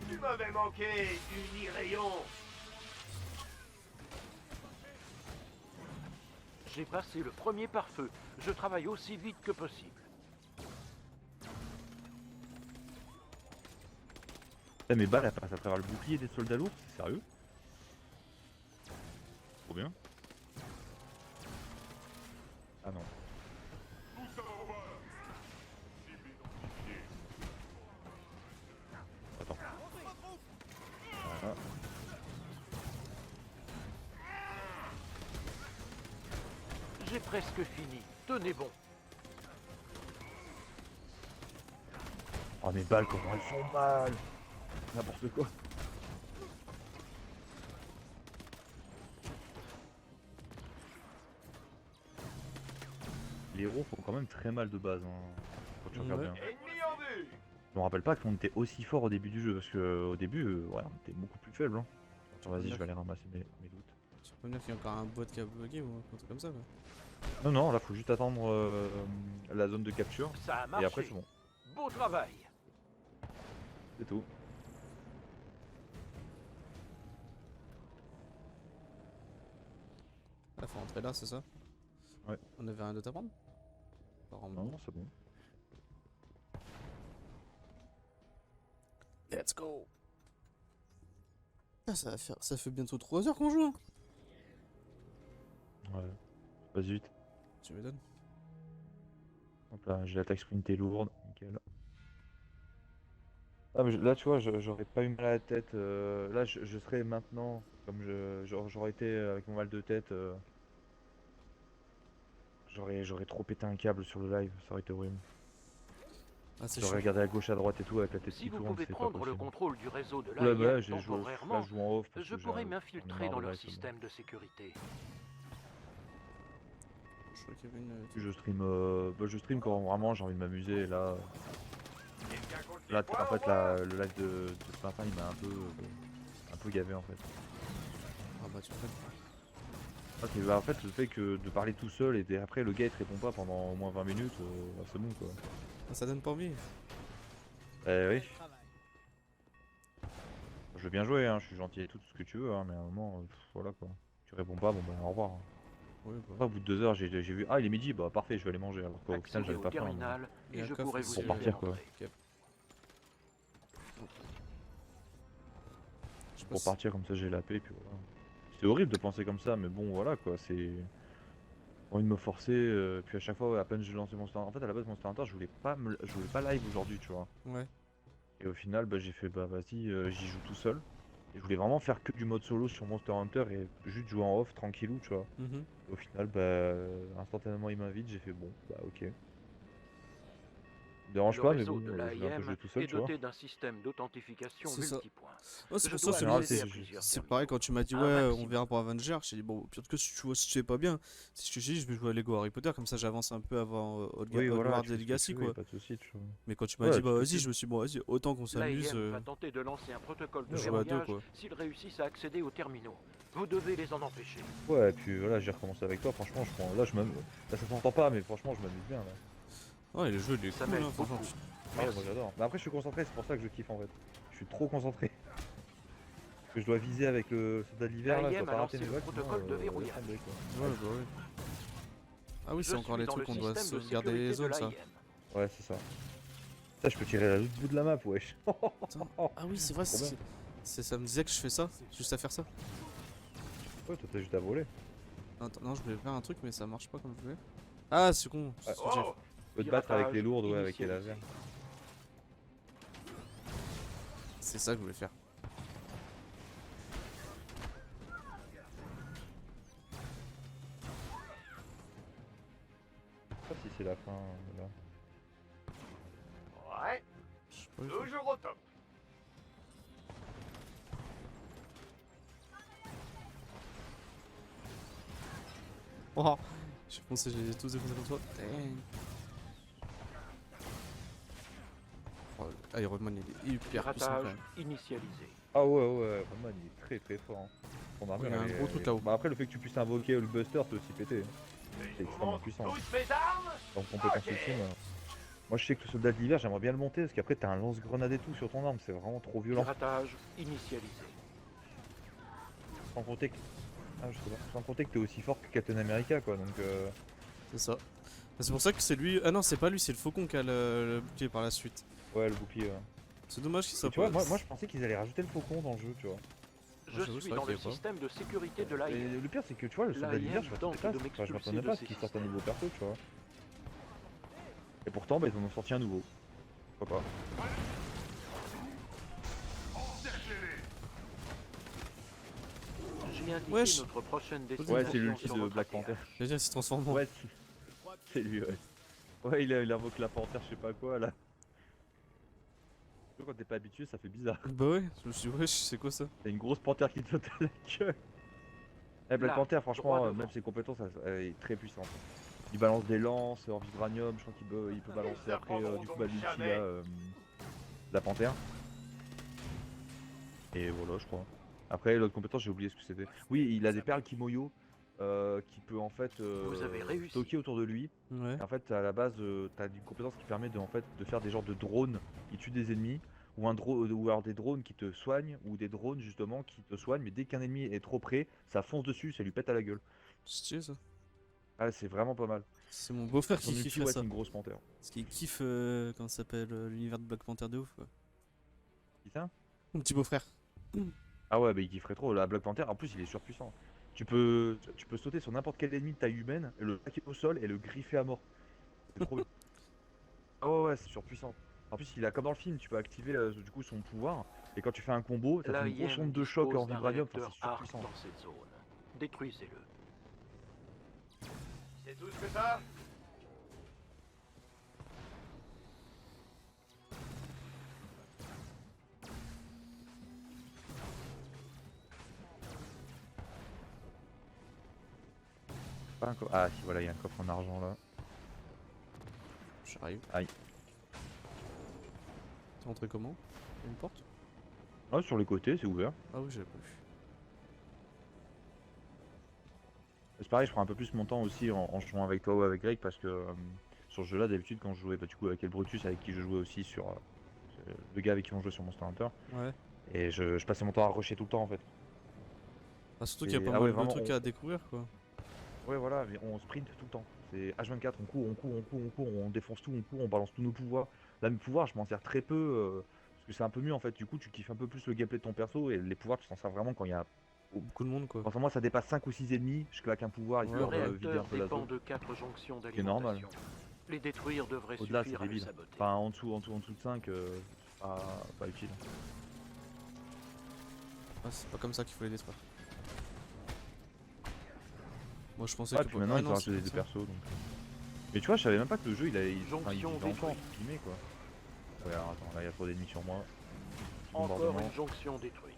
Tu m'avais manqué, Unirayon. J'ai passé le premier pare-feu. Je travaille aussi vite que possible. Eh, mes balles elles passent à travers le bouclier des soldats lourds, c'est sérieux? Trop bien. Ah non. Attends. Voilà. J'ai presque fini. Tenez bon. Oh mes balles comment elles font mal. N'importe quoi. Les héros font quand même très mal de base hein, quand tu regardes Ouais. bien. Ennemi en vue. Je me rappelle pas qu'on était aussi fort au début du jeu parce que au début ouais, on était beaucoup plus faible. Hein. Attends, vas-y, je vais aller ramasser mes loots. Tu peux me dire qu'il y a encore un bot qui a bugué ou un truc comme ça quoi. Non non, là faut juste attendre la zone de capture Ça a et marché. après c'est bon. Beau travail. C'est tout. Là, faut rentrer là, c'est ça? Ouais. On avait rien d'autre à prendre? Apparemment. Non, c'est bon. Let's go! Ah, ça fait bientôt 3 heures qu'on joue, hein. Ouais. Vas-y vite. Tu m'étonnes. Hop là, j'ai l'attaque sprintée lourde, nickel. Ah mais là tu vois, j'aurais pas eu mal à la tête. Là je serais maintenant, comme j'aurais été avec mon mal de tête, j'aurais trop pété un câble sur le live, ça aurait été horrible. Ah, c'est J'aurais chaud. regardé à gauche à droite et tout avec la tête Si qui vous tourne, pouvez c'est pas prendre le possible. contrôle du réseau de Ouais, bah là, l'AIM je temporairement, joue en off parce je que pourrais j'en ai m'infiltrer marre dans de leur live, c'est bon. système de sécurité. Je crois qu'il y avait une. Je stream quand vraiment j'ai envie de m'amuser et là, Quelqu'un compte les là points en fait au moins le live de ce matin il m'a un peu gavé en fait. Ah bah, tu fais. Ok, bah en fait le fait que de parler tout seul et après le gars il te répond pas pendant au moins 20 minutes, bah, c'est bon quoi. Ah, ça donne pas envie. Eh oui. Je veux bien jouer, hein, je suis gentil et tout ce que tu veux, hein, mais à un moment, voilà quoi. Tu réponds pas, bon bah au revoir. Hein. Oui, Après, bah. au bout de 2 heures, j'ai vu, ah il est midi, bah parfait, je vais aller manger. Alors qu'au final, Accédez j'avais au pas faim. terminal Il y a et un je coffre pourrai ici, vous pour aider à partir, quoi. entrer. Ok. Je Pour passe. partir comme ça, j'ai la paix, puis voilà. C'est horrible de penser comme ça, mais bon, voilà quoi, c'est. J'ai envie de me forcer, puis à chaque fois, ouais, à peine j'ai lancé Monster Hunter. En fait, à la base, Monster Hunter, je voulais pas live aujourd'hui, tu vois. Ouais. Et au final, bah, j'ai fait, bah vas-y, j'y joue tout seul. Et je voulais vraiment faire que du mode solo sur Monster Hunter et juste jouer en off tranquillou, tu vois. Mhm. Au final, bah, instantanément il m'invite, j'ai fait bon, bah ok. Me dérange Le pas, mais réseau bon, de je voulais un peu l'AIM jouer tout seul, est tu vois. doté d'un système d'authentification C'est ça. multipoint. Ouais, c'est Je pour ça dois celui Alors, accéder c'est- à je- plusieurs c'est terminaux. pareil quand tu m'as dit Un ouais on maximum. verra pour Avenger, j'ai dit bon pire que si tu vois si tu sais pas bien, si je te dis je vais jouer à Lego Harry Potter comme ça j'avance un peu avant Oui, voilà, Hogwarts tu fais ce que Legacy tu veux, y a quoi. pas de soucis, tu vois. Mais quand tu m'as Ouais, dit tu bah vas-y t'occupes. je me suis dit, bon vas-y autant qu'on s'amuse, L'AIM va tenter de lancer un protocole de Ouais, jouer à deux verrouillage quoi. s'ils réussissent à accéder aux terminaux. Vous devez les en empêcher. Ouais, et puis voilà, j'ai recommencé avec toi, franchement, je prends... là, là, ça s'entend pas, mais franchement, je m'amuse bien, là. Ouais le jeu il est Ça cool m'aide hein, franchement. beaucoup. Ah ouais, Merci. moi j'adore. Mais après, je suis concentré, c'est pour ça que je kiffe, en fait. Je suis trop concentré. Parce que je dois viser avec le soldat de l'hiver, là, je L'AIM dois a pas rater lancé mes le balles, protocole de sinon, verrouillage. laisse tomber, quoi. Ouais bah ouais. Ah oui Je c'est encore suis les dans trucs le qu'on doit système de sauvegarder les sécurité de zones ça. l'AIM. Ouais, c'est ça. Ça, je peux tirer à l'autre bout de la map, wesh. Putain. Ah oui c'est vrai Trop bien. ça me disait que je fais ça, juste à faire ça. Ouais, toi, t'as juste à voler. Attends, non je voulais faire un truc mais ça marche pas comme je voulais. Ah c'est con. Ouais. c'est ce que j'ai fait. Oh, Tu peux te battre avec les piratage lourdes, ouais, avec les initialisé. lasers. C'est ça que je voulais faire. Je sais pas si c'est la fin, là. Ouais, Je sais pas, toujours au top. Oh, j'ai pensé j'ai tous défoncé comme toi. Dang. Oh, Iron Man il est hyper puissant quand Piratage même. initialisé. Ah ouais, ouais, Roman, il est très très fort. Hein. Son armure, Il y a un elle gros est- truc là-haut. Bah après, le fait que tu puisses invoquer Hulkbuster, c'est aussi pété. C'est extrêmement puissant. Toutes mes armes. Donc compétence Ok. ultime. Moi je sais que le soldat de l'hiver, j'aimerais bien le monter parce qu'après t'as un lance-grenade et tout sur ton arme, c'est vraiment trop violent. Piratage initialisé. Sans compter que... Ah, je sais pas. Sans compter que t'es aussi fort que Captain America quoi, donc C'est ça. Bah, c'est pour ça que c'est lui. Ah non, c'est pas lui, c'est le faucon qui a le bouclier par la suite. ouais, le bouclier. Ouais. C'est dommage qu'il Et soit tu vois, pas. moi je pensais qu'ils allaient rajouter le faucon dans le jeu, tu vois. Je j'avoue, c'est suis vrai dans qu'il le y a pas. système de sécurité de Et l'AIM. le pire c'est que tu vois, le soldat de l'hiver, je tente m'attendais pas, de je m'expulser m'attendais de pas à ce ces qu'ils sortent un systèmes. nouveau perso, tu vois. Et pourtant, bah, ils en ont sorti un nouveau. Pourquoi pas. J'ai indiqué Wesh. notre prochaine Ouais, destination c'est l'ulti sur de votre Black APH. Panther. J'ai dit, il se transforme en. Ouais, c'est lui, ouais. Ouais, il invoque la panthère, je sais pas quoi là. Tu vois, quand t'es pas habitué, ça fait bizarre. Bah ouais, je me suis dit, wesh, c'est quoi ça? T'as une grosse panthère qui te saute à la queue. Eh, Black Là, Panther, droit franchement, devant. même ses compétences, elle est très puissante. Il balance des lances hors vibranium, je crois il peut balancer après du coup bah, l'ulti là, la panthère. Et voilà, je crois. Après, l'autre compétence, j'ai oublié ce que c'était. Oui, il a des perles Kimoyo qui peut en fait Vous avez réussi. stocker autour de lui. Ouais. Et en fait, à la base, t'as une compétence qui permet de, en fait, de faire des genres de drones qui tuent des ennemis, ou, ou alors des drones qui te soignent, ou des drones justement qui te soignent, mais dès qu'un ennemi est trop près, ça fonce dessus, ça lui pète à la gueule. Stylé ça. Ah, c'est vraiment pas mal. C'est mon beau-frère Son qui ulti, kifferait ouais, ça. c'est une grosse panthère. Parce qu'il kiffe, comment ça s'appelle, l'univers de Black Panther de ouf. Quoi. Qui ça? Mon petit beau-frère. Ah ouais, bah il kifferait trop. La Black Panther, en plus, il est surpuissant. Tu peux sauter sur n'importe quel ennemi de taille humaine, et le plaquer au sol et le griffer à mort. C'est trop bien. Ah ouais, ouais, c'est surpuissant. En plus, il a comme dans le film, tu peux activer du coup son pouvoir, et quand tu fais un combo, ça fait une grosse L'AIM onde de choc en dispose d'un vibranium, enfin, réacteur c'est ARC surpuissant. dans cette zone. Détruisez-le. C'est tout ce que ça. Pas un Ah si, voilà, il y a un coffre en argent là. J'arrive. Aïe. T'es rentré comment? Une porte? Ah, sur les côtés, c'est ouvert. Ah oui, j'avais pas vu. C'est pareil, je prends un peu plus mon temps aussi en jouant avec toi ou avec Greg parce que sur ce jeu là, d'habitude, quand je jouais bah, du coup avec Elbrutus, avec qui je jouais aussi sur le gars avec qui on jouait sur Monster Hunter, Ouais. et je passais mon temps à rusher tout le temps en fait. Ah, surtout qu'il y a Et- pas ah mal ouais, de vraiment, trucs à découvrir quoi. Ouais, voilà, mais on sprint tout le temps. C'est H24, on court, on court, on court, on court, on défonce tout, on court, on balance tous nos pouvoirs. Là, mes pouvoirs, je m'en sers très peu parce que c'est un peu mieux en fait. Du coup, tu kiffes un peu plus le gameplay de ton perso et les pouvoirs, tu t'en sers vraiment quand il y a. Beaucoup de monde quoi. Enfin, moi, ça dépasse 5 ou 6 ennemis, je claque un pouvoir Ouais, histoire Le de vider un réacteur peu la dépend zone. de 4 jonctions C'est normal. d'alimentation. Les détruire devrait Au-delà, c'est suffire à le débile. saboter. Enfin, en dessous de 5, pas utile. Ah, c'est pas comme ça qu'il faut les détruire. Moi je pensais Ah, que puis maintenant, ils ont non, rajouté c'est des comme ça. persos. Donc... Mais tu vois, je savais même pas que le jeu, il avait enfin, il Jonction vivait encore détruite. filmé quoi. Ouais, alors attends, là, il y a trop d'ennemis sur moi. Encore Bombardement. une jonction détruite.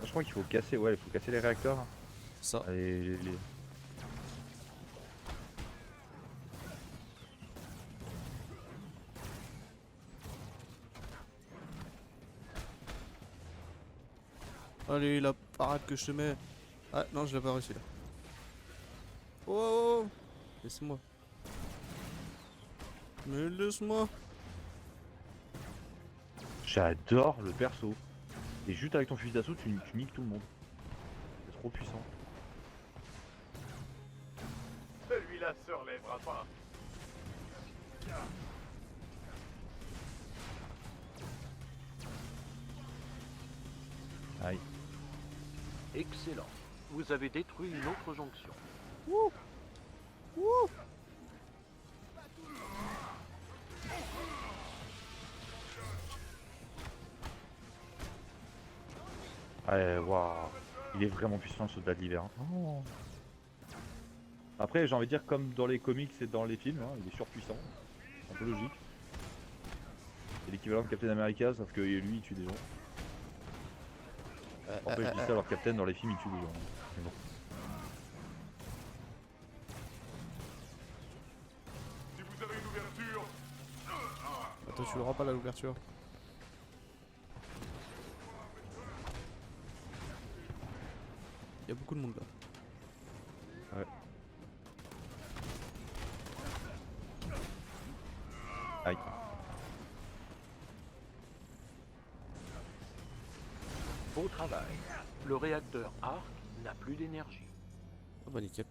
Je crois qu'il faut casser, ouais, il faut casser les réacteurs. C'est ça. Allez, Allez, la parade que je te mets. Ah non, je l'ai pas réussi là. Oh, oh, oh. Laisse-moi. Mais laisse-moi. J'adore le perso. Et juste avec ton fusil d'assaut, tu niques tout le monde. C'est trop puissant. Celui-là se relèvera pas. Aïe. Excellent. Vous avez détruit une autre jonction. Ouais, waouh. Il est vraiment puissant ce soldat de l'hiver. Oh. Après, j'ai envie de dire, comme dans les comics et dans les films, hein, il est surpuissant. C'est un peu logique. C'est l'équivalent de Captain America, sauf que lui, il tue des gens. En fait, je dis ça alors Captain, dans les films, il tue des gens. Mais bon. Si vous avez une ouverture, Attends, tu l'auras pas là l'ouverture. Il y a beaucoup de monde là. Ouais. Aïe. Beau travail. Le réacteur Arc n'a plus d'énergie. Ah bah nickel.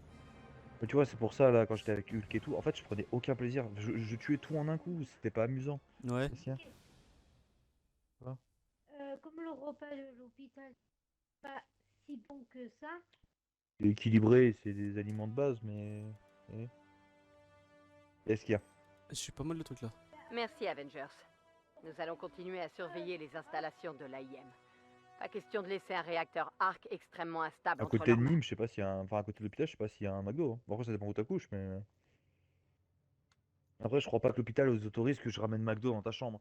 Mais tu vois, c'est pour ça, là, quand j'étais avec Hulk et tout, en fait, je prenais aucun plaisir. Je tuais tout en un coup, c'était pas amusant. Ouais. Qu'est-ce qu'il y a? Comme le repas de l'hôpital, pas si bon que ça. C'est équilibré, c'est des aliments de base, mais... Qu'est-ce qu'il y a? Je suis pas mal de trucs là. Merci, Avengers. Nous allons continuer à surveiller les installations de l'AIM. Pas question de laisser un réacteur Arc extrêmement instable À entre côté leurs de mains. Nîmes, je sais pas s'il y a un... Enfin, à côté de l'hôpital, je sais pas s'il y a un McDo. Hein. Bon, après, ça dépend où ta couche, mais... Après, je crois pas que l'hôpital autorise que je ramène McDo dans ta chambre.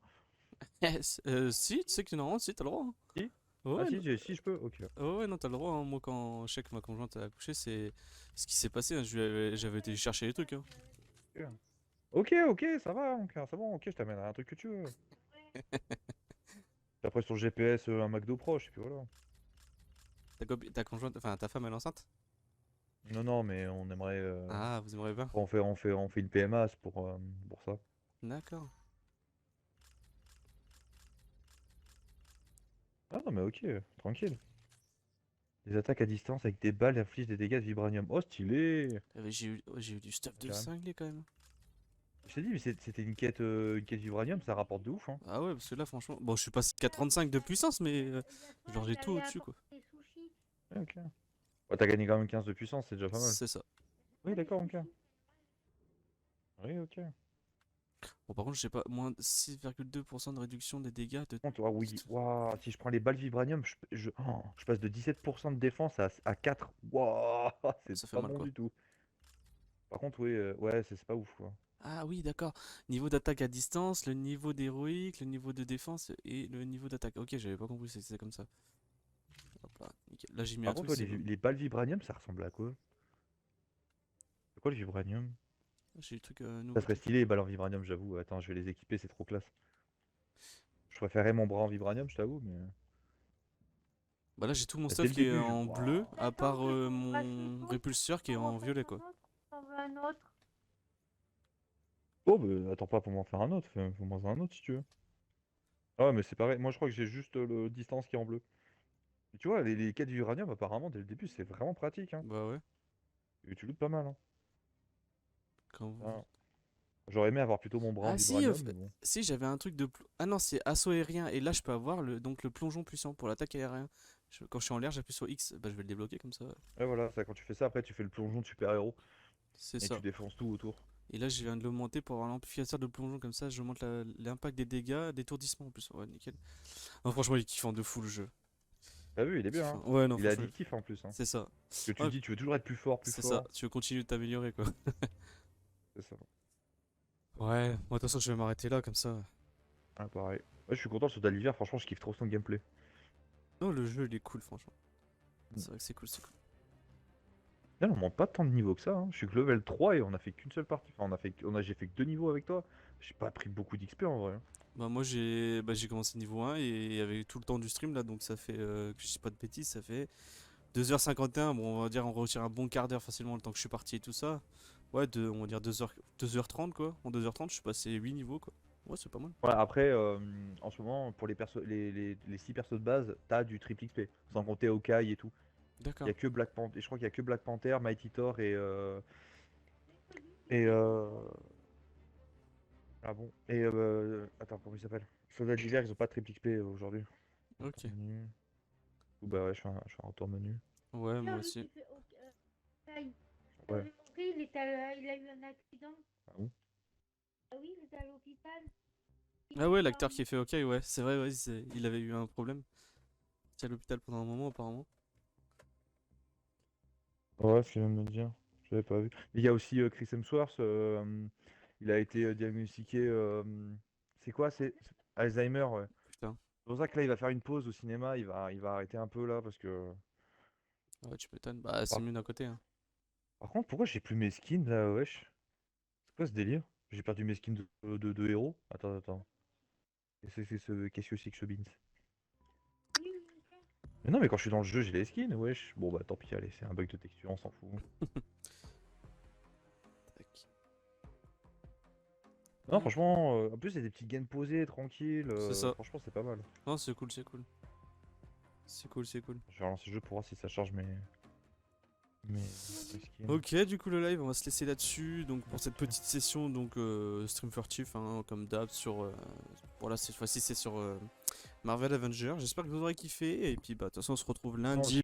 Si, tu sais que non, si, t'as le droit. Hein. Si? Ouais, Ah si, non. si je peux, ok. Ouais, non, t'as le droit. Hein. Moi, quand je sais que ma conjointe a accouché, c'est ce qui s'est passé. Hein. J'avais été chercher les trucs. Hein. Ok, ok, ça va, c'est bon, ok, je t'amènerai un truc que tu veux. Après sur le GPS, un McDo proche, et puis voilà. Ta conjointe, enfin ta femme, elle est enceinte? Non, non, mais on aimerait... Ah, vous aimeriez bien? On fait une PMA, c'est pour ça. D'accord. Ah non, mais ok, tranquille. Les attaques à distance avec des balles infligent des dégâts de vibranium. Oh, stylé! J'ai eu du stuff de Carrément. cinglé quand même. Je t'ai dit, mais c'était une quête vibranium, ça rapporte de ouf, hein. Ah ouais, parce que là, franchement, bon, je suis pas qu'à 35 de puissance, mais genre j'ai tout J'allais au-dessus quoi. apporter des sushis. Ouais, ok. Ouais, t'as gagné quand même 15 de puissance, c'est déjà pas mal. C'est ça. Oui, d'accord, ok. Oui, ok. Bon, par contre, je sais pas, moins 6,2% de réduction des dégâts de. Contre, ah oui, waouh, si je prends les balles vibranium, je passe de 17% de défense à 4. Waouh, c'est Ça fait pas mal, bon quoi. du tout. Par contre, oui, ouais, c'est pas ouf, quoi. Ah oui, d'accord. Niveau d'attaque à distance, le niveau d'héroïque, le niveau de défense et le niveau d'attaque. Ok, j'avais pas compris, c'est comme ça. Hop là, nickel. Là, j'ai mis Par un truc, contre, ouais, c'est bon. les balles vibranium, ça ressemble à quoi? C'est quoi le vibranium? J'ai des trucs Ça nouveaux. serait stylé les balles en vibranium, j'avoue. Attends, je vais les équiper, c'est trop classe. Je préférais mon bras en vibranium, je t'avoue, mais... Bah là, j'ai tout mon Dès stuff le qui est début, en bleu, à part Attends, je mon rajoute autre, répulseur qui est on en refait violet, un quoi. autre, on veut un autre. Oh, bah, attends pas pour m'en faire un autre, faut m'en faire un autre si tu veux. Ah ouais, mais c'est pareil, moi je crois que j'ai juste le distance qui est en bleu. Mais tu vois, les quêtes d'uranium, apparemment, dès le début, c'est vraiment pratique, hein. Bah ouais. Et tu lootes pas mal, hein. Quand vous... Ah. J'aurais aimé avoir plutôt mon bras en Ah si, vibranium, mais bon. si j'avais un truc de... Ah non, c'est assaut aérien, et là je peux avoir donc le plongeon puissant pour l'attaque aérien. Quand je suis en l'air, j'appuie sur X, bah je vais le débloquer comme ça. Ouais, voilà, ça, quand tu fais ça, après tu fais le plongeon de super-héros. C'est Et ça. tu défonces tout autour. Et là, je viens de l'augmenter pour avoir l'amplificateur de plongeon, comme ça, j'augmente l'impact des dégâts, d'étourdissement en plus. Ouais, nickel. Non, franchement, il est kiffant de fou le jeu. T'as vu, il est bien. Kiffant. Hein. Ouais, non, Il est franchement, addictif en plus. Hein. c'est ça. Parce que tu Ouais, te dis, tu veux toujours être plus fort, plus c'est ça. fort. Tu veux continuer de t'améliorer, quoi. C'est ça. Ouais, moi, de toute façon, je vais m'arrêter là, comme ça. Ah, pareil. Ouais, je suis content sur Dalivier, franchement, je kiffe trop son gameplay. Non, le jeu, il est cool, franchement. Mm. C'est vrai que c'est cool, c'est cool. Là, on monte pas tant de niveaux que ça. Hein. Je suis que level 3 et on a fait qu'une seule partie. Enfin, j'ai fait que 2 niveaux avec toi. J'ai pas pris beaucoup d'XP en vrai. Hein. Bah, moi, j'ai commencé niveau 1 et avec tout le temps du stream, là, donc ça fait, que je dis pas de bêtises, ça fait 2h51. Bon, on va dire, on retire un bon quart d'heure facilement le temps que je suis parti et tout ça. Ouais, on va dire 2h30, quoi. En 2h30, je suis passé 8 niveaux, quoi. Ouais, c'est pas mal. Ouais, après, en ce moment, pour les 6 persos de base, t'as du triple XP. Sans compter Hawkeye et tout. Il D'accord. y a que Black Panther. Je crois qu'il y a que Black Panther, Mighty Thor et. Ah bon. Et. Attends, comment il s'appelle? Soldat d'hiver, ils ont pas de triple XP aujourd'hui. Ok. Menu. Ou bah ouais, je fais un retour menu. Ouais, moi Non, lui aussi. qui fait taille. Ouais. Il a eu un accident. Ah bon? Ah oui, il était à l'hôpital. Ah ouais, l'acteur qui fait OK, ouais, c'est vrai, ouais, il avait eu un problème. Il était à l'hôpital pendant un moment, apparemment. Ouais, ce qu'il vient de me dire. Je l'avais pas vu. Il y a aussi Chris Hemsworth. Il a été diagnostiqué. C'est quoi? C'est Alzheimer, ouais. Putain. C'est pour ça que là, il va faire une pause au cinéma. Il va arrêter un peu là parce que. Ouais, tu m'étonnes. Bah, c'est Par, mieux d'un côté, hein. par contre, pourquoi j'ai plus mes skins là, wesh? C'est quoi ce délire? J'ai perdu mes skins de héros. Attends. Qu'est-ce que c'est que ce beans? Mais non, mais quand je suis dans le jeu, j'ai les skins, wesh. Bon, bah tant pis, allez, c'est un bug de texture, on s'en fout. Tac. Non, franchement, en plus, c'est des petits gains posés, tranquilles. C'est ça. Franchement, c'est pas mal. Non, c'est cool, c'est cool. C'est cool, c'est cool. Je vais relancer le jeu pour voir si ça charge mes skins. Ok, du coup, le live, on va se laisser là-dessus. Donc, pour cette petite session, donc stream furtif, hein, comme d'hab, sur. Voilà, cette fois-ci, c'est sur Marvel Avengers. J'espère que vous aurez kiffé. Et puis, bah, de toute façon, on se retrouve lundi.